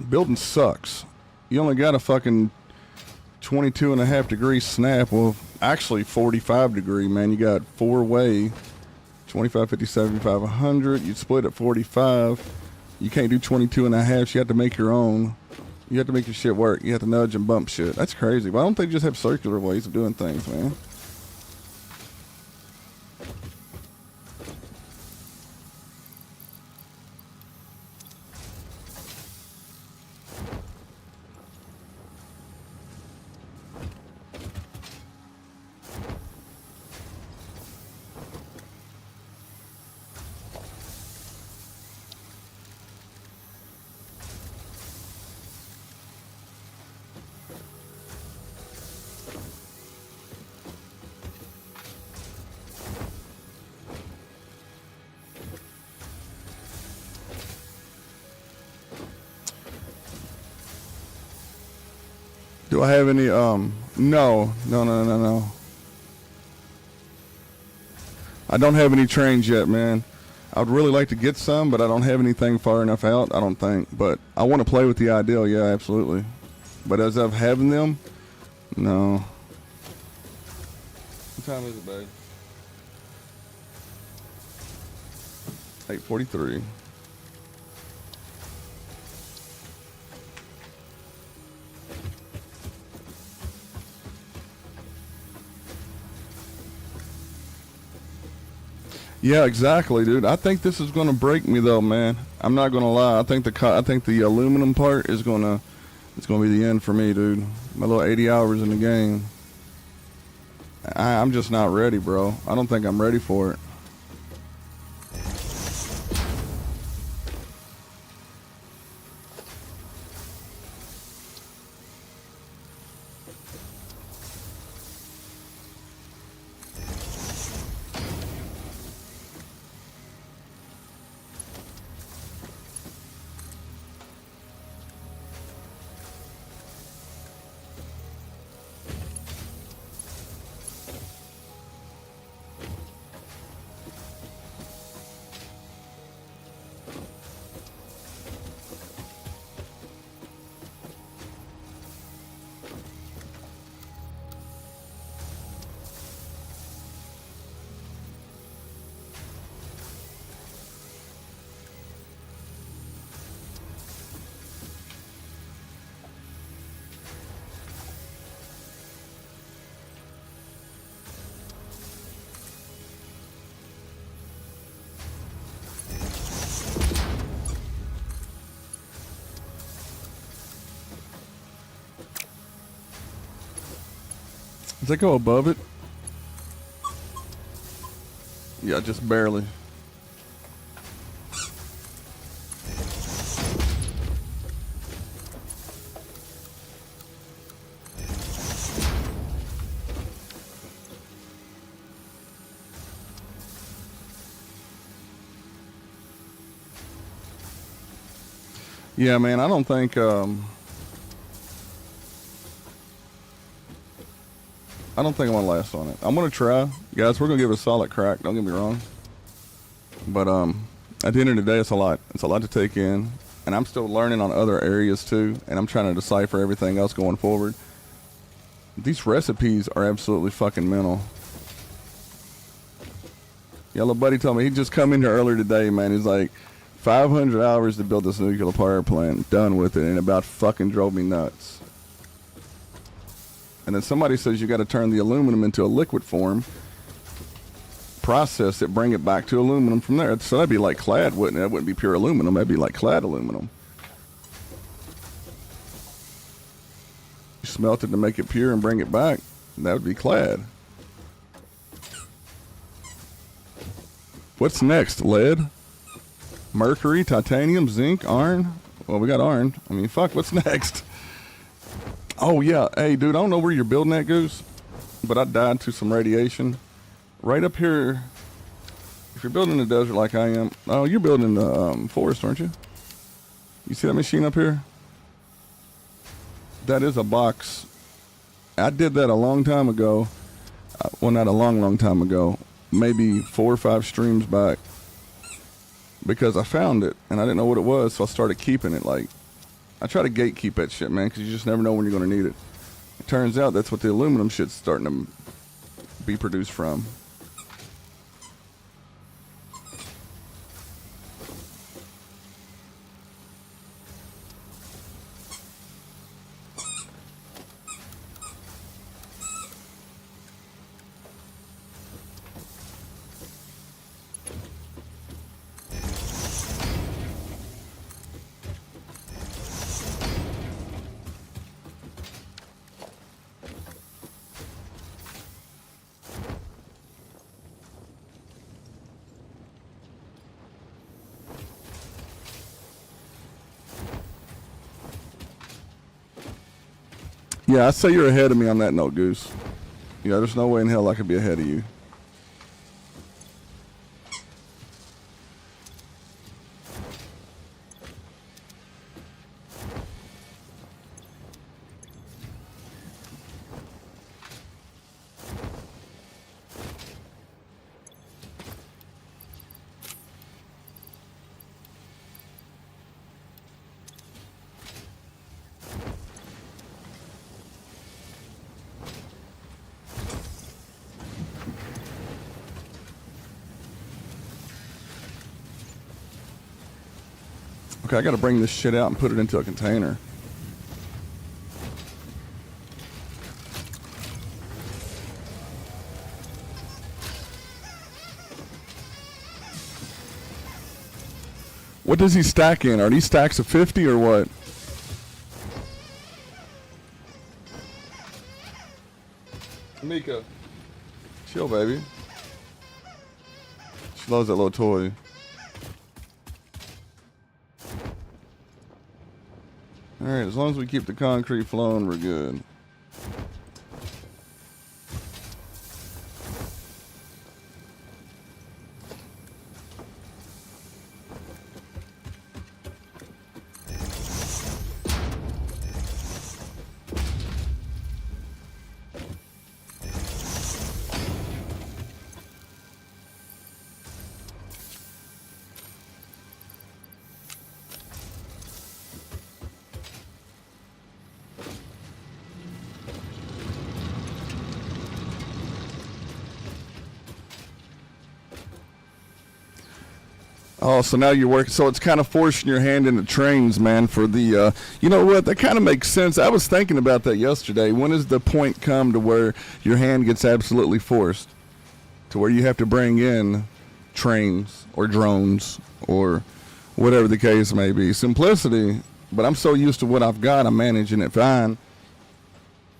Building sucks. You only got a fucking 22.5 degree snap. Well, actually 45 degree, man. You got 4-way. 25, 50, 75, 100. You split at 45. You can't do 22.5. You have to make your own. You have to make your shit work. You have to nudge and bump shit. That's crazy. Why don't they just have circular ways of doing things, man? Do I have any, no. I don't have any trains yet, man. I would really like to get some, but I don't have anything far enough out, I don't think. But I want to play with the ideal, yeah, absolutely. But as of having them, no. What time is it, babe? 8:43. Yeah, exactly, dude. I think this is gonna break me, though, man. I'm not gonna lie. I think the aluminum part is gonna be the end for me, dude. My little 80 hours in the game. I'm just not ready, bro. I don't think I'm ready for it. Does that go above it? Yeah, just barely. Yeah, man, I don't think I don't think I'm gonna last on it. I'm gonna try, guys. We're gonna give it a solid crack. Don't get me wrong, but at the end of the day, it's a lot. It's a lot to take in, and I'm still learning on other areas too. And I'm trying to decipher everything else going forward. These recipes are absolutely fucking mental. Yellow buddy told me he just come in here earlier today, man. He's like, 500 hours to build this nuclear power plant. Done with it, and it about fucking drove me nuts. And then somebody says you got to turn the aluminum into a liquid form, process it, bring it back to aluminum from there. So that'd be like clad, wouldn't it? That wouldn't be pure aluminum. That'd be like clad aluminum. You smelt it to make it pure and bring it back. That would be clad. What's next? Lead? Mercury? Titanium? Zinc? Iron? Well, we got iron. I mean, fuck, what's next? Oh, yeah. Hey, dude, I don't know where you're building that, Goose, but I died to some radiation. Right up here, if you're building in the desert like I am, oh, you're building in the forest, aren't you? You see that machine up here? That is a box. I did that a long time ago. Well, not a long time ago. Maybe 4 or 5 streams back. Because I found it, and I didn't know what it was, so I started keeping it. Like, I try to gatekeep that shit, man, because you just never know when you're going to need it. It turns out that's what the aluminum shit's starting to be produced from. Yeah, I say you're ahead of me on that note, Goose. Yeah, there's no way in hell I could be ahead of you. Okay, I gotta bring this shit out and put it into a container. What does he stack in? Are these stacks of 50 or what? Mika, chill, baby. She loves that little toy. Alright, as long as we keep the concrete flowing, we're good. Oh, so now you're working. So it's kind of forcing your hand into trains, man, for the, you know what, that kind of makes sense. I was thinking about that yesterday. When does the point come to where your hand gets absolutely forced? To where you have to bring in trains or drones or whatever the case may be. Simplicity, but I'm so used to what I've got, I'm managing it fine.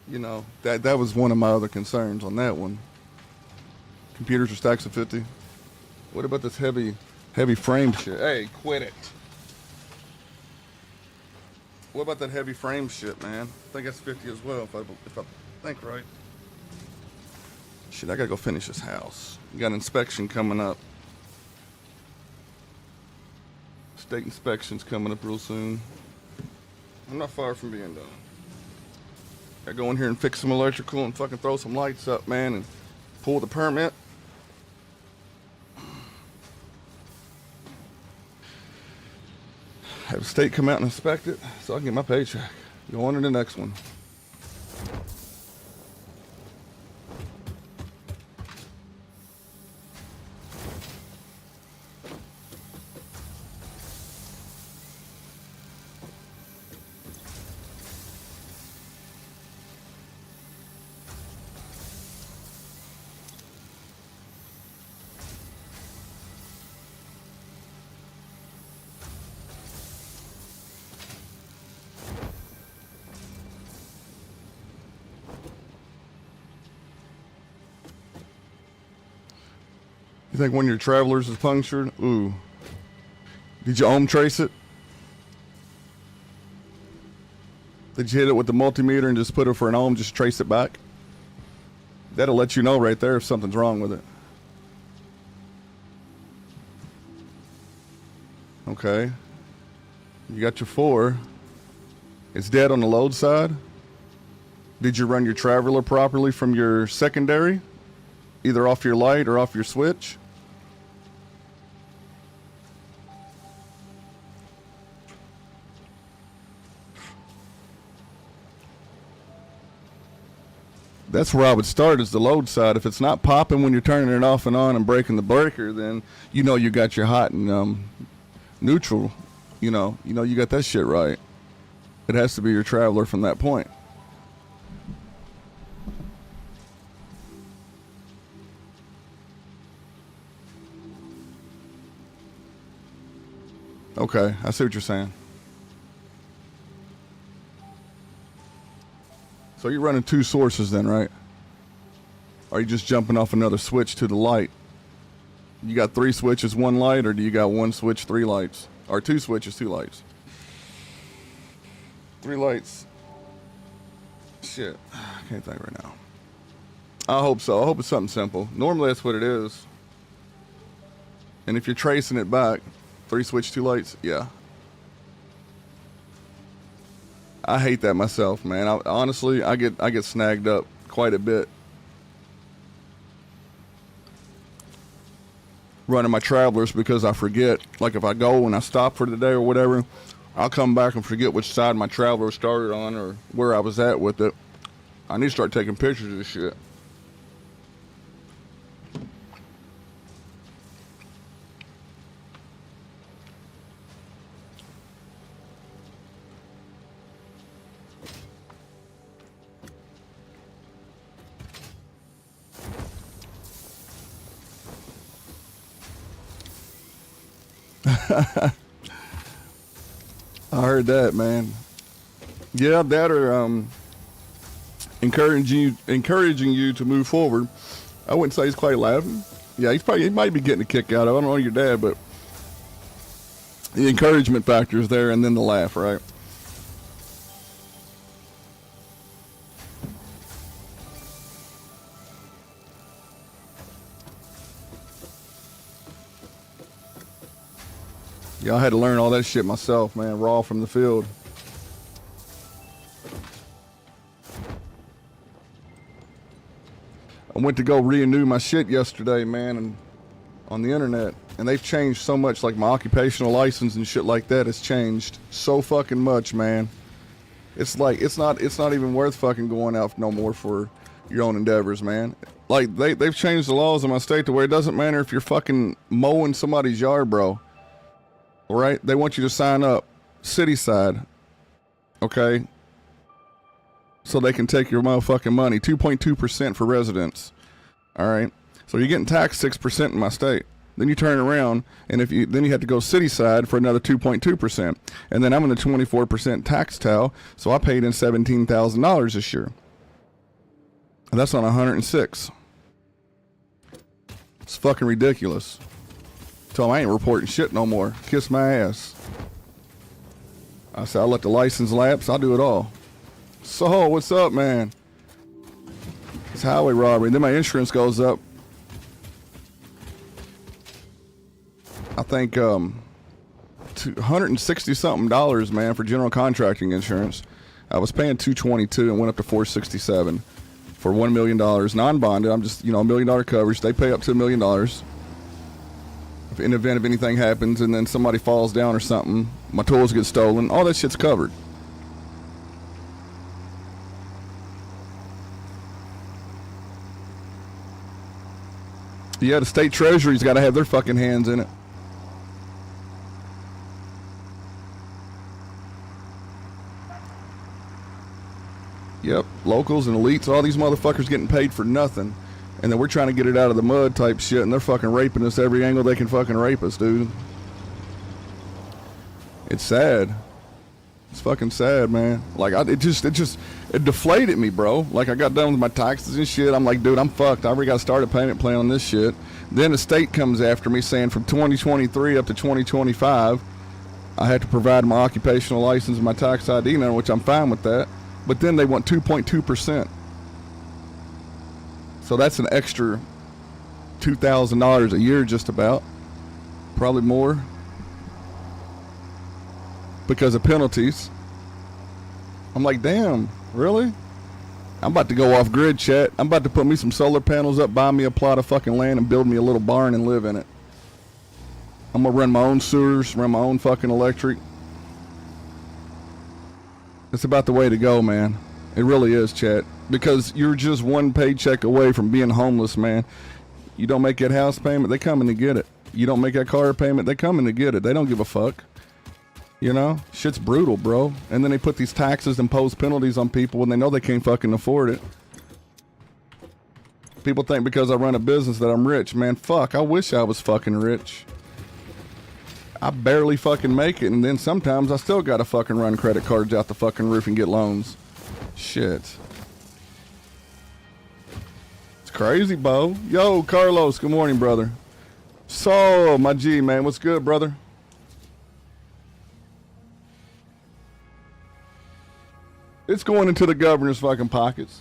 You know, that was one of my other concerns on that one. Computers are stacks of 50. What about this heavy frame shit? Hey, quit it. What about that heavy frame shit, man? I think that's 50 as well, if I think right. Shit, I gotta go finish this house. We got an inspection coming up. State inspection's coming up real soon. I'm not far from being done. Gotta go in here and fix some electrical and fucking throw some lights up, man, and pull the permit. Have the state come out and inspect it so I can get my paycheck. Go on to the next one. You think one of your travelers is punctured? Ooh. Did you ohm trace it? Did you hit it with the multimeter and just put it for an ohm, just trace it back? That'll let you know right there if something's wrong with it. Okay. You got your 4. It's dead on the load side. Did you run your traveler properly from your secondary? Either off your light or off your switch? That's where I would start, is the load side. If it's not popping when you're turning it off and on and breaking the breaker, then you know you got your hot and neutral. You know you got that shit right. It has to be your traveler from that point. Okay, I see what you're saying. So you're running 2 sources then, right? Or are you just jumping off another switch to the light? You got 3 switches, 1 light, or do you got 1 switch, 3 lights? Or 2 switches, 2 lights? 3 lights. Shit, I can't think right now. I hope so. I hope it's something simple. Normally that's what it is. And if you're tracing it back, 3 switch, 2 lights, yeah. I hate that myself, man. Honestly, I get snagged up quite a bit running my travelers because I forget. Like if I go and I stop for the day or whatever, I'll come back and forget which side my traveler started on or where I was at with it. I need to start taking pictures of this shit. I heard that, man. Yeah, that or encouraging you to move forward. I wouldn't say he's quite laughing. Yeah, he might be getting a kick out of it. I don't know your dad, but the encouragement factor is there, and then the laugh, right? Yeah, I had to learn all that shit myself, man, raw from the field. I went to go renew my shit yesterday, man, and on the internet, and they've changed so much. Like my occupational license and shit like that has changed so fucking much, man. It's like it's not even worth fucking going out no more for your own endeavors, man. Like they've changed the laws in my state to where it doesn't matter if you're fucking mowing somebody's yard, bro. All right, they want you to sign up city side, okay? So they can take your motherfucking money. 2.2% for residents. All right, so you're getting taxed 6% in my state. Then you turn around and then you have to go city side for another 2.2%, and then I'm in the 24% tax towel. So I paid in $17,000 this year. And that's on 106. It's fucking ridiculous. Tell them I ain't reporting shit no more. Kiss my ass. I said, I'll let the license lapse. I'll do it all. So, what's up, man? It's highway robbery. And then my insurance goes up. I think $160-something, man, for general contracting insurance. I was paying $222 and went up to $467 for $1 million. Non-bonded. I'm just, $1 million coverage. They pay up to $1 million. In the event of anything happens and then somebody falls down or something, my tools get stolen, all that shit's covered. Yeah, the state treasury's got to have their fucking hands in it. Yep, locals and elites, all these motherfuckers getting paid for nothing. And then we're trying to get it out of the mud type shit, and they're fucking raping us every angle they can fucking rape us, dude. It's sad. It's fucking sad, man. Like, it deflated me, bro. Like, I got done with my taxes and shit. I'm like, dude, I'm fucked. I already got to start a payment plan on this shit. Then the state comes after me saying from 2023 up to 2025, I had to provide my occupational license and my tax ID number, which I'm fine with that. But then they want 2.2%. So that's an extra $2,000 a year, just about. Probably more. Because of penalties. I'm like, damn, really? I'm about to go off grid, chat. I'm about to put me some solar panels up, buy me a plot of fucking land, and build me a little barn and live in it. I'm gonna run my own sewers, run my own fucking electric. It's about the way to go, man. It really is, chat. Because you're just one paycheck away from being homeless, man. You don't make that house payment, they coming to get it. You don't make that car payment, they coming to get it. They don't give a fuck. You know? Shit's brutal, bro. And then they put these taxes, impose penalties on people when they know they can't fucking afford it. People think because I run a business that I'm rich. Man, fuck, I wish I was fucking rich. I barely fucking make it, and then sometimes I still gotta fucking run credit cards out the fucking roof and get loans. Shit. It's crazy, Bo. Yo, Carlos, good morning, brother. So, my G, man, what's good, brother? It's going into the governor's fucking pockets.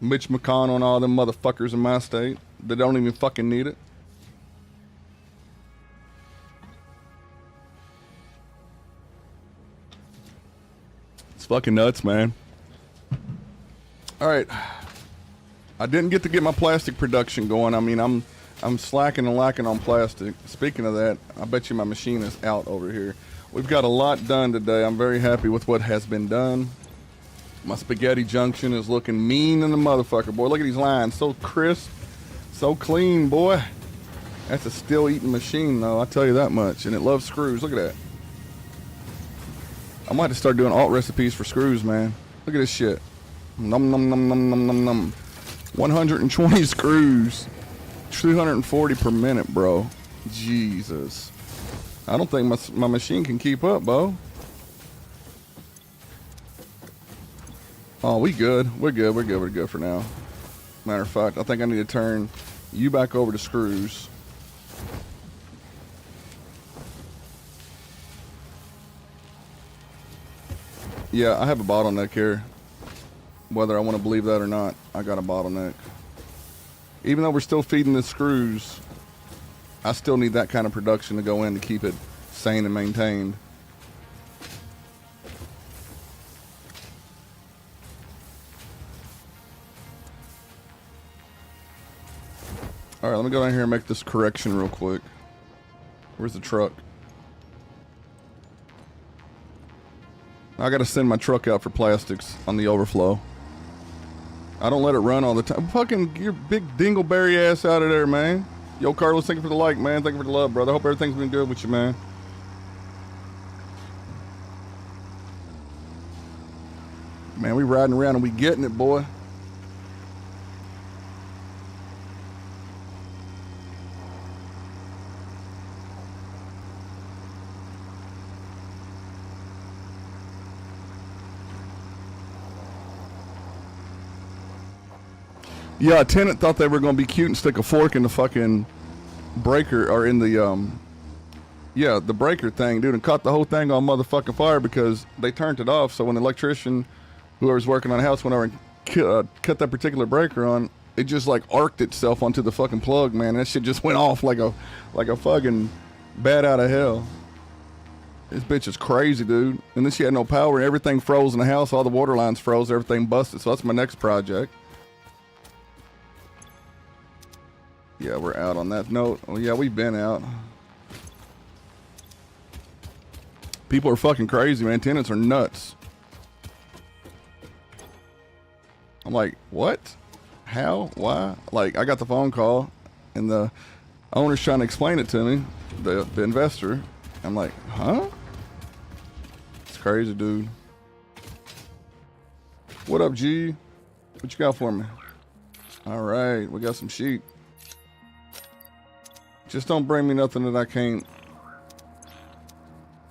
Mitch McConnell and all them motherfuckers in my state that don't even fucking need it. It's fucking nuts, man. All right. I didn't get to get my plastic production going. I mean, I'm slacking and lacking on plastic. Speaking of that, I bet you my machine is out over here. We've got a lot done today. I'm very happy with what has been done. My spaghetti junction is looking mean in the motherfucker, boy. Look at these lines. So crisp, so clean, boy. That's a still eating machine, though. I tell you that much. And it loves screws. Look at that. I might have to start doing alt recipes for screws, man. Look at this shit. Num num num num num num num. 120 screws. 240 per minute, bro. Jesus. I don't think my machine can keep up, Bo. Oh, we good. We're good. We're good. We're good for now. Matter of fact, I think I need to turn you back over to screws. Yeah, I have a bottleneck here. Whether I want to believe that or not, I got a bottleneck. Even though we're still feeding the screws, I still need that kind of production to go in to keep it sane and maintained. Alright, let me go down here and make this correction real quick. Where's the truck? I gotta send my truck out for plastics on the overflow. I don't let it run all the time. Fucking your big dingleberry ass out of there, man. Yo, Carlos, thank you for the like, man. Thank you for the love, brother. Hope everything's been good with you, man. Man, we riding around and we getting it, boy. Yeah, a tenant thought they were going to be cute and stick a fork in the fucking breaker, or in the, yeah, the breaker thing, dude, and caught the whole thing on motherfucking fire because they turned it off. So when the electrician, whoever's working on the house, went over and cut that particular breaker on, it just like arced itself onto the fucking plug, man. That shit just went off like a fucking bat out of hell. This bitch is crazy, dude. And then she had no power and everything froze in the house. All the water lines froze, everything busted. So that's my next project. Yeah, we're out on that note. Oh, yeah, we've been out. People are fucking crazy, man. Tenants are nuts. I'm like, what? How? Why? Like, I got the phone call, and the owner's trying to explain it to me, the investor. I'm like, huh? It's crazy, dude. What up, G? What you got for me? All right, we got some sheep. Just don't bring me nothing that I can't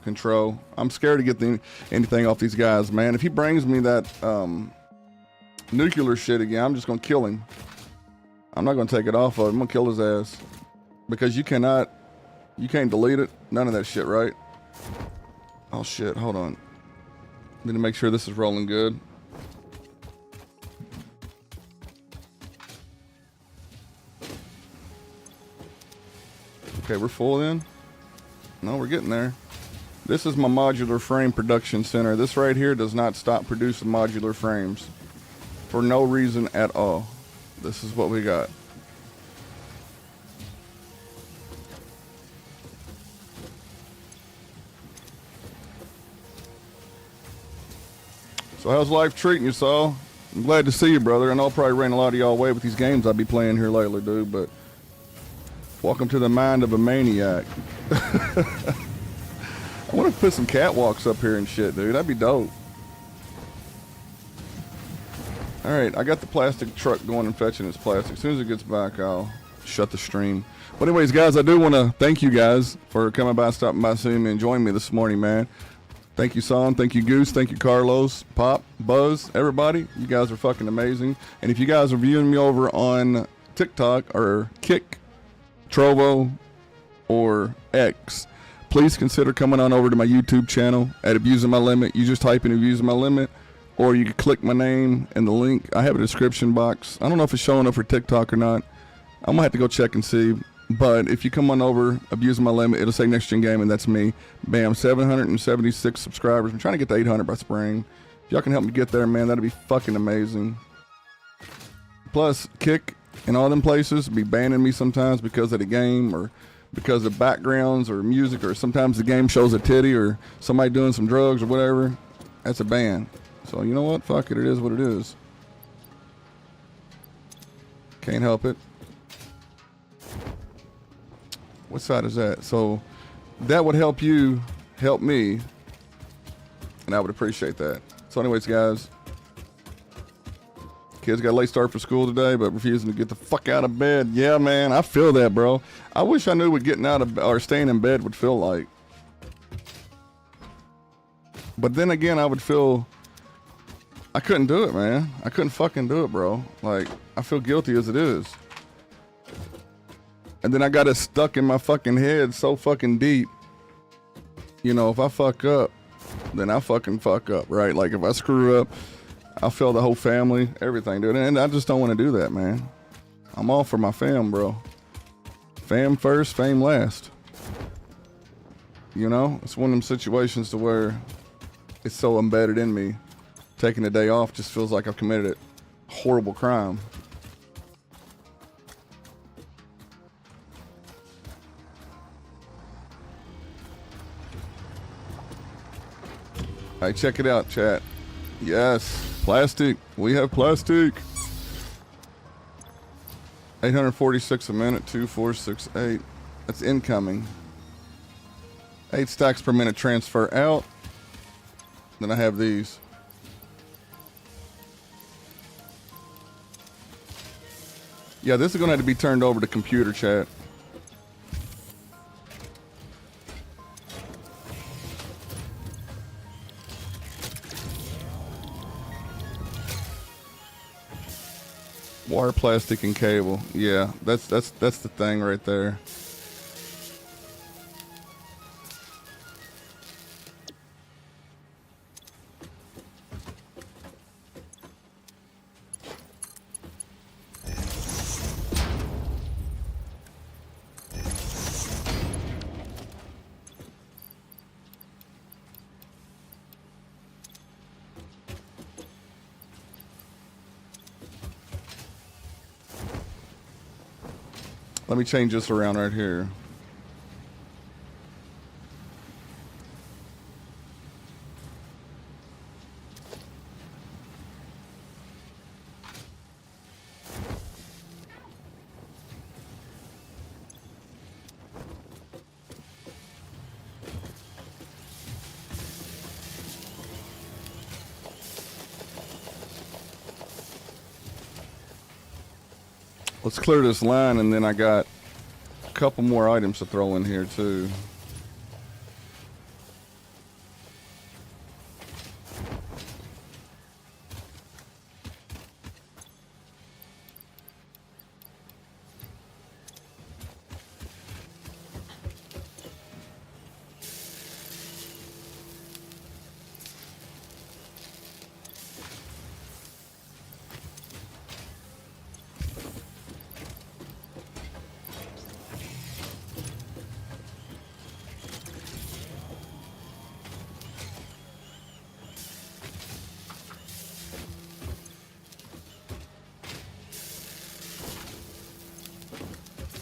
control. I'm scared to get anything off these guys, man. If he brings me that nuclear shit again, I'm just gonna kill him. I'm not gonna take it off of him. I'm gonna kill his ass. Because you can't delete it. None of that shit, right? Oh shit, hold on. Need to make sure this is rolling good. Okay, we're full then? No, we're getting there. This is my modular frame production center. This right here does not stop producing modular frames for no reason at all. This is what we got. So how's life treating you, Saul? I'm glad to see you, brother. I know I'll probably ran a lot of y'all away with these games I'll be playing here lately, dude, but welcome to the mind of a maniac. I want to put some catwalks up here and shit, dude. That'd be dope. Alright, I got the plastic truck going and fetching its plastic. As soon as it gets back, I'll shut the stream. But anyways, guys, I do want to thank you guys for coming by, stopping by, seeing me, and joining me this morning, man. Thank you, Son. Thank you, Goose. Thank you, Carlos, Pop, Buzz, everybody. You guys are fucking amazing. And if you guys are viewing me over on TikTok or Kick, Trovo, or X, please consider coming on over to my YouTube channel at Abusing My Limit. You just type in Abusing My Limit, or you can click my name and the link. I have a description box. I don't know if it's showing up for TikTok or not. I'm gonna have to go check and see. But if you come on over, Abusing My Limit, it'll say Next Gen Game, and that's me. Bam, 776 subscribers. I'm trying to get to 800 by spring. If y'all can help me get there, man, that'd be fucking amazing. Plus, Kick and all them places be banning me sometimes because of the game or because of backgrounds or music, or sometimes the game shows a titty or somebody doing some drugs or whatever. That's a ban. So you know what? Fuck it. It is what it is. Can't help it. What side is that? So that would help you, help me, and I would appreciate that. So anyways, guys, kids got a late start for school today, but refusing to get the fuck out of bed. Yeah, man, I feel that, bro. I wish I knew what getting out of or staying in bed would feel like. But then again, I would feel I couldn't do it, man. I couldn't fucking do it, bro. Like, I feel guilty as it is. And then I got it stuck in my fucking head so fucking deep. You know, if I fuck up, then I fucking fuck up, right? Like, if I screw up, I'll fail the whole family, everything, dude. And I just don't want to do that, man. I'm all for my fam, bro. Fam first, fame last. You know? It's one of them situations to where it's so embedded in me. Taking a day off just feels like I've committed a horrible crime. Hey, check it out, chat. Yes, plastic. We have plastic. 846 a minute, 2468. That's incoming. 8 stacks per minute transfer out. Then I have these. Yeah, this is going to have to be turned over to computer, chat. Wire, plastic, and cable. Yeah, that's the thing right there. Let me change this around right here. Let's clear this line, and then I got a couple more items to throw in here too.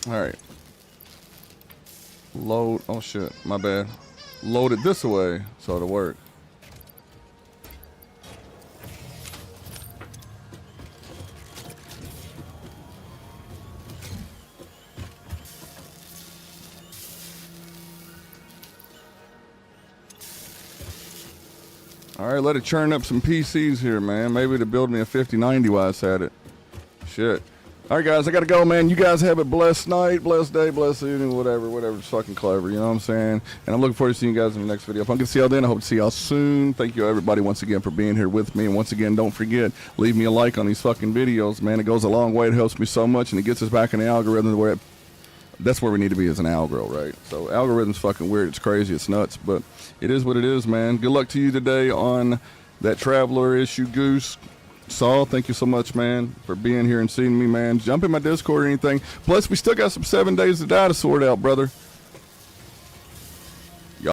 All right. Load. Oh shit, my bad. Load it this way so it'll work. All right, let it churn up some PCs here, man. Maybe to build me a 5090 while it's at it. Shit. All right, guys, I got to go, man. You guys have a blessed night, blessed day, blessed evening, whatever's fucking clever. You know what I'm saying? And I'm looking forward to seeing you guys in the next video. If I can see y'all then, I hope to see y'all soon. Thank you, everybody, once again, for being here with me. And once again, don't forget, leave me a like on these fucking videos, man. It goes a long way. It helps me so much, and it gets us back in the algorithm where that's where we need to be as an algo, right? So algorithm's fucking weird. It's crazy. It's nuts. But it is what it is, man. Good luck to you today on that Traveler issue, Goose. Saul, thank you so much, man, for being here and seeing me, man. Jump in my Discord or anything. Plus, we still got some 7 days to die to sort out, brother.